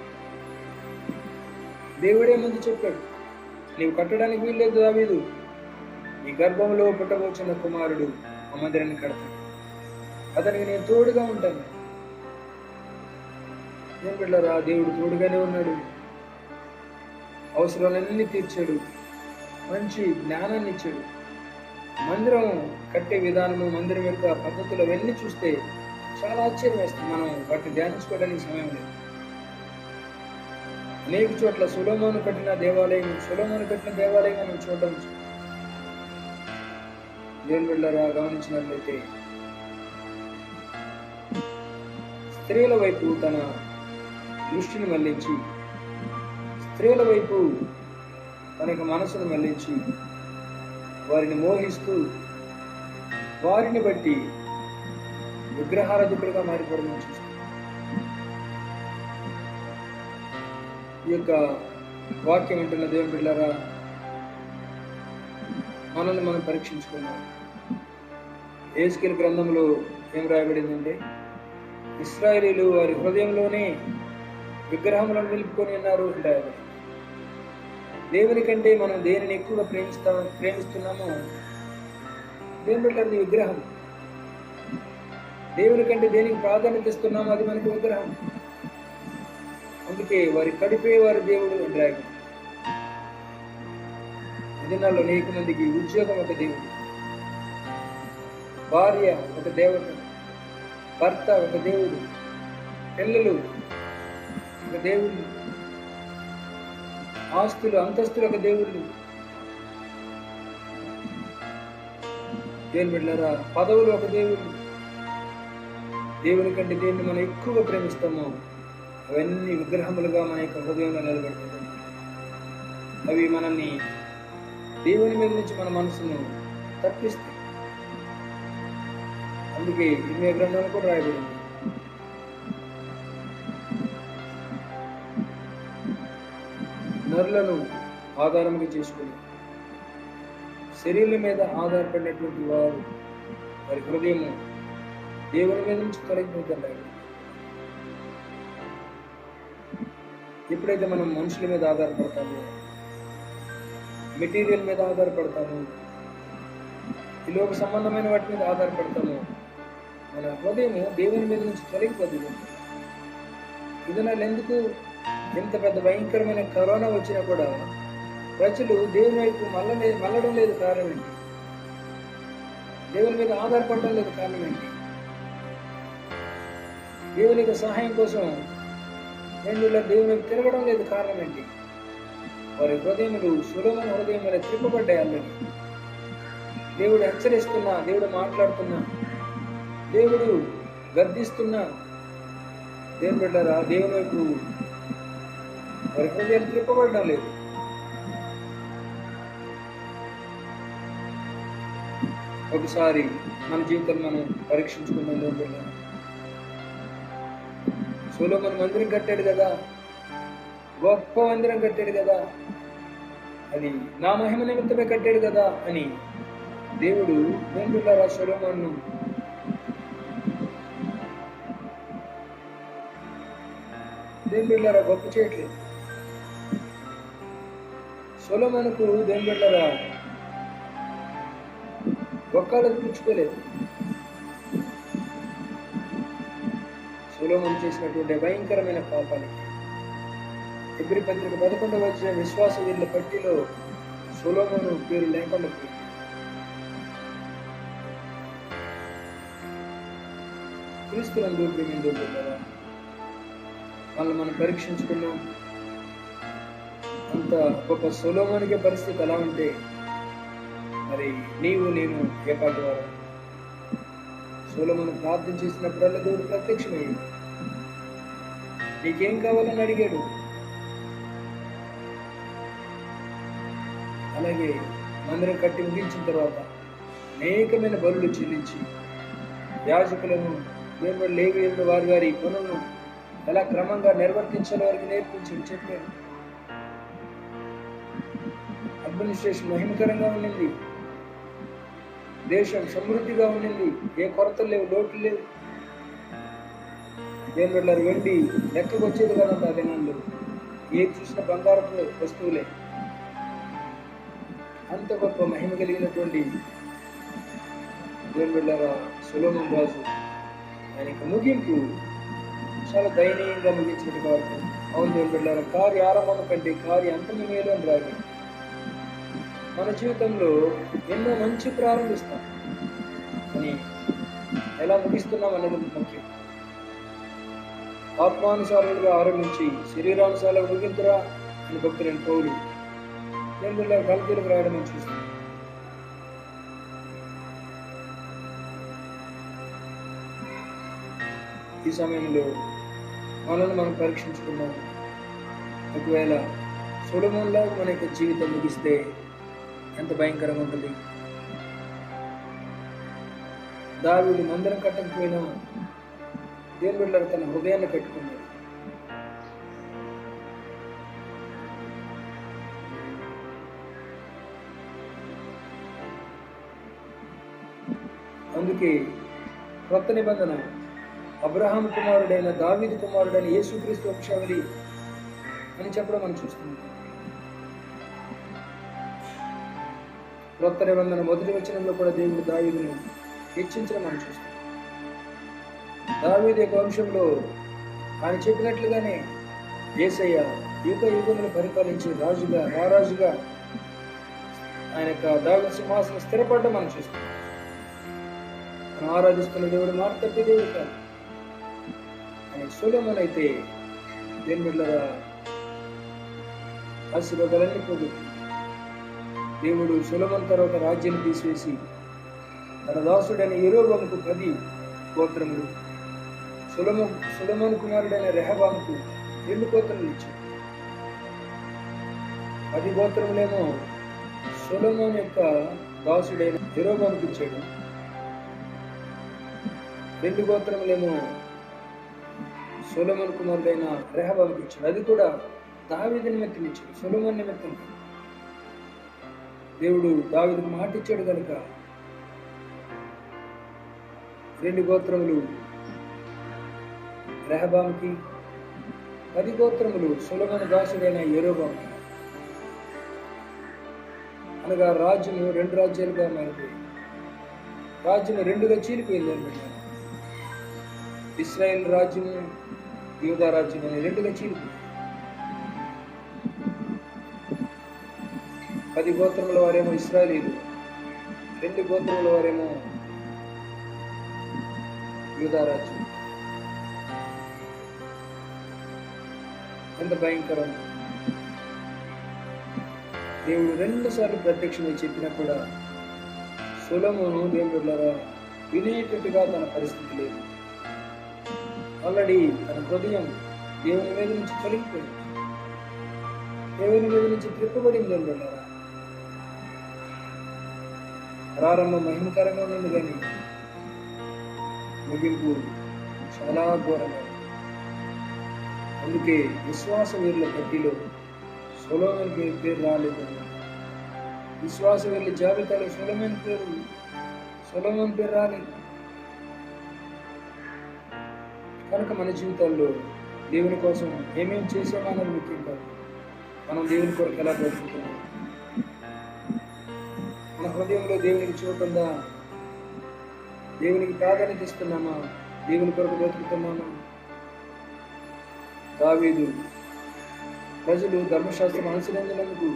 దేవుడే ముందు చెప్పాడు, నీవు కట్టడానికి వీల్లేదు దావీదు, నీ గర్భంలో పుట్టబోచున్న కుమారుడు ఆ మందిరాన్ని కడతాడు. అతనికి నేను తోడుగా ఉంటాను. ఏం బిడ్డలారా, దేవుడు తోడుగానే ఉన్నాడు. అవసరాలన్నీ తీర్చాడు, మంచి జ్ఞానాన్ని ఇచ్చాడు. మందిరం కట్టే విధానము, మందిరం యొక్క పద్ధతులు అవన్నీ చూస్తే చాలా ఆశ్చర్యం వేస్తుంది. మనం వాటిని ధ్యానించుకోవడానికి సమయం లేదు. అనేక చోట్ల సొలొమోను కట్టిన దేవాలయం మనం చూడడం దేవుని బిడ్డలారా గమనించినట్లయితే స్త్రీల వైపు తన దృష్టిని మళ్లించి, స్త్రీల వైపు తన యొక్క మనసును మళ్లించి వారిని మోహిస్తూ వారిని బట్టి విగ్రహారాధకులుగా మారిపోవడం చూస్తాం. ఈ యొక్క వాక్యం అంటున్న దేవుని బిడ్డలారా, మనల్ని మనం పరీక్షించుకున్నాం. యెహెజ్కేలు గ్రంథంలో ఏం రాయబడిందంటే, ఇశ్రాయేలీయులు వారి హృదయంలోనే విగ్రహములను నిలుపుకొని ఉన్నారు రాయబడింది. దేవుని కంటే మనం దేనిని ఎక్కువగా ప్రేమిస్తున్నామో దేవుని బిడ్డలది విగ్రహం. దేవుని కంటే దేనికి ప్రాధాన్యత ఇస్తున్నామో అది మనకి విగ్రహం. అందుకే వారి కడిపే వారి దేవుడు అని రాయబడింది. దినాల్లో అనేక మందికి ఉద్యోగం ఒక దేవుడు, భార్య ఒక దేవత, భర్త ఒక దేవుడు, పిల్లలు ఒక దేవుడు, ఆస్తులు అంతస్తులు ఒక దేవుళ్ళు. దేవుని బిడ్డలారా, పదవులు ఒక దేవుడు. దేవుని కంటే దేన్ని మనం ఎక్కువగా ప్రేమిస్తామో అవన్నీ విగ్రహములుగా మన యొక్క హృదయంలో నిలబెడుతుంది. అవి మనల్ని దేవుని మీద నుంచి మన మనసును తప్పిస్తాయి. అందుకే ఇర్మీయా గ్రంథంలో కూడా రాయబడింది, నరులను ఆధారంగా చేసుకుని శరీరం మీద ఆధారపడినటువంటి వారి హృదయము దేవుని మీద నుంచి తొలగిపోతారు. ఎప్పుడైతే మనం మనుషుల మీద ఆధారపడతామో, మెటీరియల్ మీద ఆధారపడతాము, ఈ లోక సంబంధమైన వాటి మీద ఆధారపడతాము, మన హృదయము దేవుని మీద నుంచి తొలగిపోతుంది. ఇదనాలు ఎందుకు ఎంత పెద్ద భయంకరమైన కరోనా వచ్చినా కూడా ప్రజలు దేవుని వైపు మళ్ళడం లేదు. కారణం ఏంటి? దేవుని మీద ఆధారపడడం లేదు. కారణం ఏంటి? దేవుని యొక్క సహాయం కోసం దేవుని వైపు తిరగడం లేదు. కారణం ఏంటి? వారి హృదయములు సొలొమోను హృదయం వల్ల త్రిప్పబడ్డాయి. ఆల్రెడీ దేవుడు హెచ్చరిస్తున్నా, దేవుడు మాట్లాడుతున్నా, దేవుడు గద్దిస్తున్నా, దేవుని బిడ్డలారా దేవుని వైపు వారి హృదయాలు త్రిప్పబడడం లేదు. ఒకసారి మన జీవితాన్ని మనం పరీక్షించుకుందాం. దేవుని బిడ్డలారా, సొలొమోను మందిరం కట్టాడు కదా, గొప్ప మందిరం కట్టాడు కదా, అది నా మహిమ నిమిత్తమే కట్టాడు కదా అని దేవుడు దేవుని బిడ్డలారా సొలొమోనును దేవుని బిడ్డలారా గొప్ప చేయట్లేదు. సొలొమోనుకు దేవుని బిడ్డలారా ఒక్కళ్ళకు పుచ్చుకోలేదు. సొలొమోను చేసినటువంటి భయంకరమైన పాపానికి హెబ్రీ పత్రిక 11వ అధ్యాయం విశ్వాస వీరుల పట్టిలో సొలొమోను పేరు లేకుండా పోయింది. క్రీస్తునందు ప్రేమించు కదా, వాళ్ళని మనం పరీక్షించుకున్నాం. అంత గొప్ప సొలొమోనుకే పరిస్థితి ఎలా ఉంటే మరి నీవు నేను ఏపాటి వారు? సొలొమోను ప్రార్థన చేసినప్పుడల్లా దేవుడు ప్రత్యక్షమయ్యాడు. నీకేం కావాలని అడిగాడు. అలాగే మందిరం కట్టి ముగించిన తర్వాత అనేకమైన బలులు చెల్లించి యాజకులను దేవుడు లేవీయులను వారి పనులను ఎలా క్రమంగా నిర్వర్తించాలో వారికి నేర్పించి చెప్పాడు. అడ్మినిస్ట్రేషన్ మహిమకరంగా ఉండింది, దేశం సమృద్ధిగా ఉండింది, ఏ కొరతలు లేవు, లోట్లు లేవు. దేవుడు వెండి లెక్కకు వచ్చేది కదంట. ఆ దినాల్లో ఏది చూసిన బంగారపు వస్తువులే. అంత గొప్ప మహిమ కలిగినటువంటి దేవుని బిడ్డలారా సొలొమోను రాజు ఆయన యొక్క ముగింపు చాలా దయనీయంగా ముగించినట్టు కాబట్టి అవును దేవుని బిడ్డలారా, కార్య ఆరంభం కంటే కార్య అంతము మేలు అని రాదు. మన జీవితంలో ఎన్నో మంచి ప్రారంభిస్తాం, కానీ ఎలా ముగిస్తున్నాం అనేది ముఖ్యం. ఆత్మానుసారులుగా ఆరంభించి శరీరానుసారాలు ముగింతురా అని భక్తులైన పౌలు దేవుళ్ళ గల్తీలకు రాయడం మనం చూస్తున్నాం. ఈ సమయంలో మనల్ని మనం పరీక్షించుకున్నాం. ఒకవేళ సొలొమోనులాగా మన యొక్క జీవితం ముగిస్తే ఎంత భయంకరంగా ఉంటుంది. దావీదు మందిరం కట్టకపోయినా దేవుని బిడ్డలు తన హృదయాన్ని కట్టుకున్నాడు. అందుకే క్రొత్త నిబంధన అబ్రహాం కుమారుడైన దావీదు కుమారుడైన యేసుక్రీస్తు వంశావళి అని చెప్పడం మనం చూస్తున్నాం. క్రొత్త నిబంధన మొదటి వచనంలో కూడా దేవుడు దావీదును హెచ్చించడం మనం చూస్తాం. దావీదు యొక్క వంశంలో ఆయన చెప్పినట్లుగానే యేసయ్య యుగ యుగములు పరిపాలించి రారాజుగా ఆయన యొక్క దావీదు సింహాసనం స్థిరపడడం మనం చూస్తాం. మనం ఆరాధిస్తున్న దేవుడు మాట తప్పే దేవుడు కాదు. సొలొమోను అయితే దేవుని బిడ్డలారా ఆశీర్వాదాలన్నీ పోగొట్టు దేవుడు సొలొమోను తర్వాత రాజ్యాన్ని తీసివేసి తన దాసుడైన యెరోబోముకు 10 గోత్రములు, సొలొమోను కుమారుడైన రెహబాముకు 2 గోత్రములు ఇచ్చాడు. 10 గోత్రములేమో సొలొమోను యొక్క దాసుడైన యెరోబోముకు ఇచ్చాడు. 2 గోత్రములేమో సొలొమోను కుమారుడైన రెహబాముకు ఇచ్చాడు. అది కూడా దావీదు నిమిత్తం ఇచ్చాడు, సొలొమోను నిమిత్తం. దేవుడు దావీదుకు మాట ఇచ్చాడు కనుక 2 గోత్రములు రెహబాముకి, 10 గోత్రములు సొలొమోను దాసుడైన యెరోబాముకి. అనగా రాజ్యము 2 రాజ్యాలుగా మారిపోయింది. రాజ్యము 2గా చీలిపోయింది అనమాట. ఇశ్రాయేల్ రాజ్యము, యూదా రాజ్యం అనే 2గా చీలిపోయింది. 10 గోత్రముల వారేమో ఇశ్రాయేలీలు, 2 గోత్రముల వారేమో యూదా రాజ్యం. ఎంత భయంకరం! దేవుడు 2 సార్లు ప్రత్యక్షమై చెప్పినా కూడా సొలొమోను దేవుని బిడ్డలారా వినేటట్టుగా తన పరిస్థితి లేదు. ఆల్రెడీ తన హృదయం దేవుని మీద నుంచి తొలగిపోయింది, దేవుని మీద నుంచి త్రిప్పబడింది. దేవుని బిడ్డలారా ప్రారంభం మహిమకరంగా ఉంది, కానీ ముగింపు చాలా ఘోరంగా. అందుకే విశ్వాస వీరుల పట్టిలో సొలొమోను పేరు రాలేదు. విశ్వాస వీరుల జాబితాలో సొలొమోను పేరు రాలేదు. కనుక మన జీవితాల్లో దేవుని కోసం ఏమేమి చేసామన్నది ముఖ్యం కాదు, మనం దేవుని కొరకు ఎలా బ్రతుకుతున్నాం. మన హృదయంలో దేవునికి చోటుందా? దేవునికి ప్రాధాన్యత ఇస్తున్నామా? దేవుని కొరకు బ్రతుకుతున్నామా? దావీదు ప్రజలు ధర్మశాస్త్రం అనుసరించినందుకు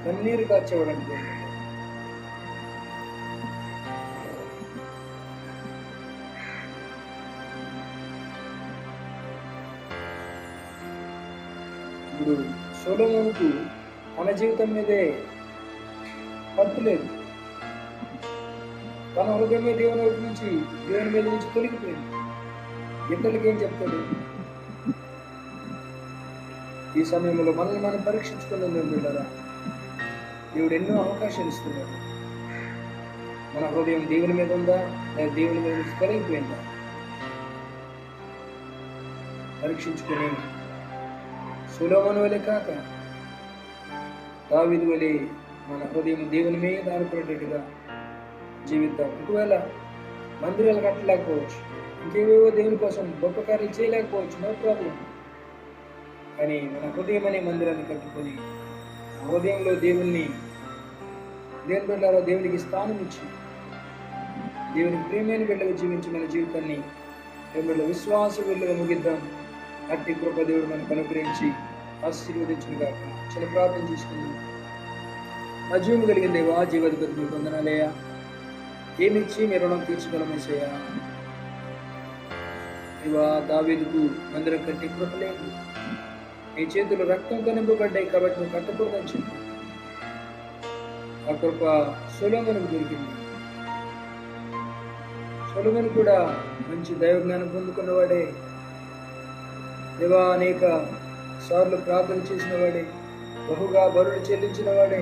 కన్నీరు కార్చేవాడంటే ఇప్పుడు సొలొమోనుకు తన జీవితం మీదే పట్టు లేదు. తన హృదయమే దేవుని వైపు నుంచి, దేవుని మీద నుంచి తొలగిపోయింది. ఇతరులకి ఏం చెప్తాడు? ఈ సమయంలో మనల్ని మనం పరీక్షించుకున్నాం. మేము బిడ్డరా, దేవుడు ఎన్నో అవకాశాలు ఇస్తున్నాడు. మన హృదయం దేవుని మీద ఉందా, లేదా దేవుని మీద నుంచి తొలగిపోయిందా? పరీక్షించుకొని సొలొమోను వలె కాక దావీదు వలె మన హృదయం దేవుని మీద ఆనుకునేటట్టుగా జీవిద్దాం. ఒకవేళ మందిరాలు కట్టలేకపోవచ్చు, ఇంకేవేవో దేవుని కోసం గొప్ప కార్యాలు చేయలేకపోవచ్చు, నో ప్రాబ్లం. కానీ మన హృదయం అనే మందిరాన్ని కట్టుకొని హృదయంలో దేవుని బిడ్డలారా దేవునికి స్థానం ఇచ్చి దేవునికి ప్రియమైన బిడ్డగా జీవించి మన జీవితాన్ని మిమ్మల్ని విశ్వాస వీళ్ళుగా ముగిద్దాం. అట్టి కృప దేవుడు మనకు అనుగ్రహించి ఆశీర్వదించునుగా. చిన్న ప్రార్థన చేసుకుందాం. అజీవం కలిగిన దేవా, జీవాధిపతి మీకు వందనాలయ్యా. ఏమిచ్చి మీ రుణం తీర్చగలమేసయ్యా. దేవా, దావీదుకు మందిరం కట్టి కృప లేదు. నీ చేతులు రక్తంతో నింపబడ్డాయి కాబట్టి నువ్వు కట్టకూడదని చెప్పి ఆ కృప సొలొమోనుకు దొరికింది. సొలొమోను కూడా మంచి దైవజ్ఞానం పొందుకున్నవాడే, దేవా అనేక సార్లు ప్రార్థన చేసిన వాడే, బహుగా బరులు చెల్లించిన వాడే,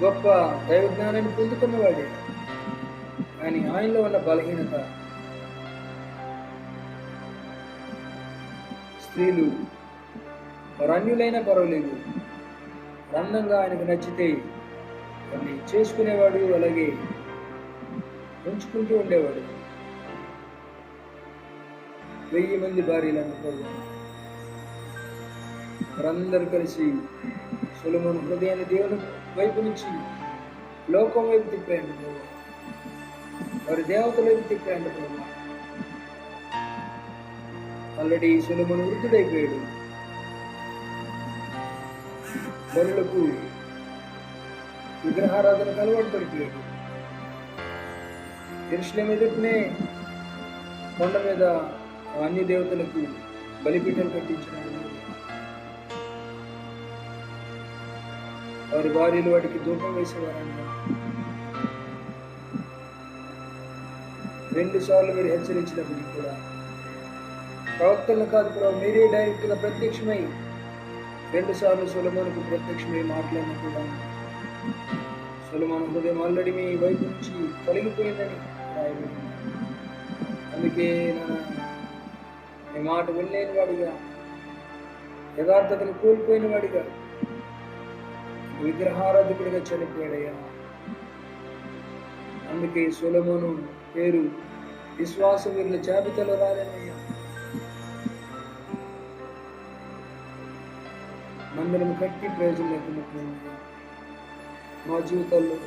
గొప్ప దైవజ్ఞానాన్ని పొందుకున్నవాడే. కానీ ఆయనలో ఉన్న బలహీనత, స్త్రీలు వారు అన్యులైనా పర్వాలేదు, అందంగా ఆయనకు నచ్చితే అన్ని చేసుకునేవాడు, అలాగే ఉంచుకుంటూ ఉండేవాడు. 1000 మంది భార్యలు అనుకోవాలి. వారందరూ కలిసి సొలొమోను హృదయాన్ని దేవుని వైపు నుంచి లోకం వైపు తిప్పాడు, వారి దేవతల వైపు తిప్పాడు. ఆల్రెడీ సొలొమోను వృద్ధుడైపోయాడు. బలులకు విగ్రహారాధనకు అలవాటు పడిపోయాడు. యెరూషలేము ఎదుటనే కొండ మీద అన్ని దేవతలకు బలిపీఠాలు కట్టించినాడు. వారి భార్యలు వాటికి ధూపం వేసేవారన్న. 2 సార్లు మీరు హెచ్చరించినప్పటికీ కూడా ప్రవక్తలను కాదు ప్రభు, మీరే డైరెక్ట్గా ప్రత్యక్షమై 2 సార్లు సొలొమోనుకు ప్రత్యక్షమై మాట్లాడిన కూడా సొలొమోను హృదయం ఆల్రెడీ మీ వైపు నుంచి తొలగిపోయిందని రాయబడింది. అందుకే మీ మాట వినలేని వాడిగా, యథార్థతను కోల్పోయిన వాడిగా, విగ్రహారాధకుడిగా చనిపోయాడయ్యా. అందుకే సొలొమోను పేరు విశ్వాస వీరుల జాబితాలో రాలేనయ్యా. మందిరం కట్టి ప్రయోజనం లేకుండా మా జీవితాల్లో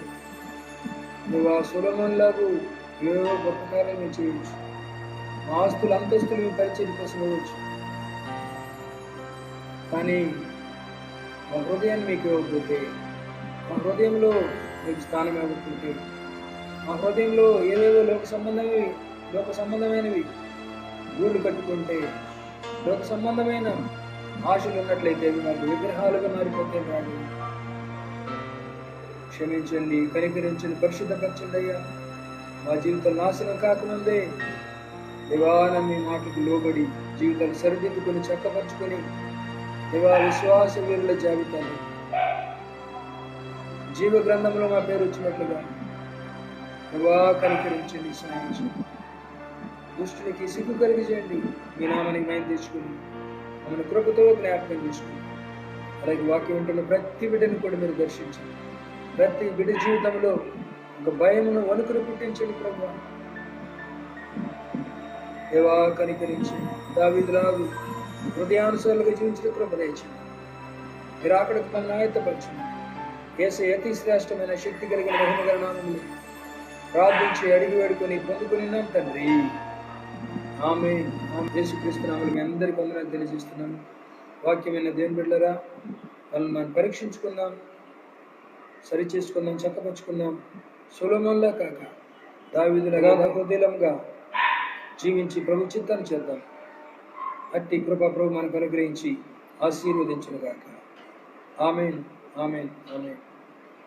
నువ్వు ఆ సొలొమోనులాగా ఏవో గొప్ప కార్యాలు చేయవచ్చు. మా ఆస్తులు అంతస్తులు మీ పరిచయం కోసం ఇవ్వచ్చు. కానీ మా హృదయాన్ని మీకు ఇవ్వకపోతే, మా హృదయంలో మీకు స్థానం ఇవ్వకపోతే, మా హృదయంలో ఏవేవో లోక సంబంధమైనవి గూళ్ళు కట్టుకుంటే, లోక సంబంధమైన ఆశలు ఉన్నట్లయితే మాకు విగ్రహాలుగా మారిపోతే కాదు. క్షమించండి, కనికరించండి, పరిశుద్ధపరచండి అయ్యా. మా జీవితం నాశనం కాకముందే దేవాన మీ మాటకు లోబడి జీవితాలు సరిదిద్దుకొని చక్కపరుచుకొని దేవా విశ్వాస వీరుల జాబితాను జీవ గ్రంథంలో మా పేరు వచ్చినట్లుగా దేవా కనికరించండి, సాయించండి. దుష్టునికి సిగ్గు కలిగి చేయండి. మీ నామానికి మేము తెచ్చుకుని మమ్మల్ని కృపతో జ్ఞాపకం చేసుకుని, అలాగే వాక్యం ఉంటున్న ప్రతి బిడ్డను కూడా మీరు దర్శించండి. ప్రతి బిడ్డ జీవితంలో ఒక భయమును, వణుకును పుట్టించండి ప్రభువా. దేవా కనికరించి దావీదులాగా హృదయానుసారులుగా జీవించిన కృప దయచేయండి. మీరు అక్కడికి మమ్మల్ని ఆయత్తపరచండి. యేసయ్య అతి శ్రేష్టమైన శక్తి కలిగిన మహిమగల నామములో ప్రార్థించి అడిగి వేడుకొని పొందుకుని తండ్రి. ఆమేన్. యేసుక్రీస్తు నామములో మీ అందరికీ వందనాలు తెలియజేస్తున్నాను. వాక్యమైన దేవుని బిడ్డలారా, వాళ్ళని మనం పరీక్షించుకుందాం, సరి చేసుకుందాం, చక్కపరుచుకుందాం. సొలొమోనులా కాక దావీదులాగా హృదయంగా జీవించి ప్రభు చిత్తాన్ని చేద్దాం. అట్టి కృప ప్రభు మనకు అనుగ్రహించి ఆశీర్వదించును గాక. ఆమేన్, ఆమేన్, ఆమేన్.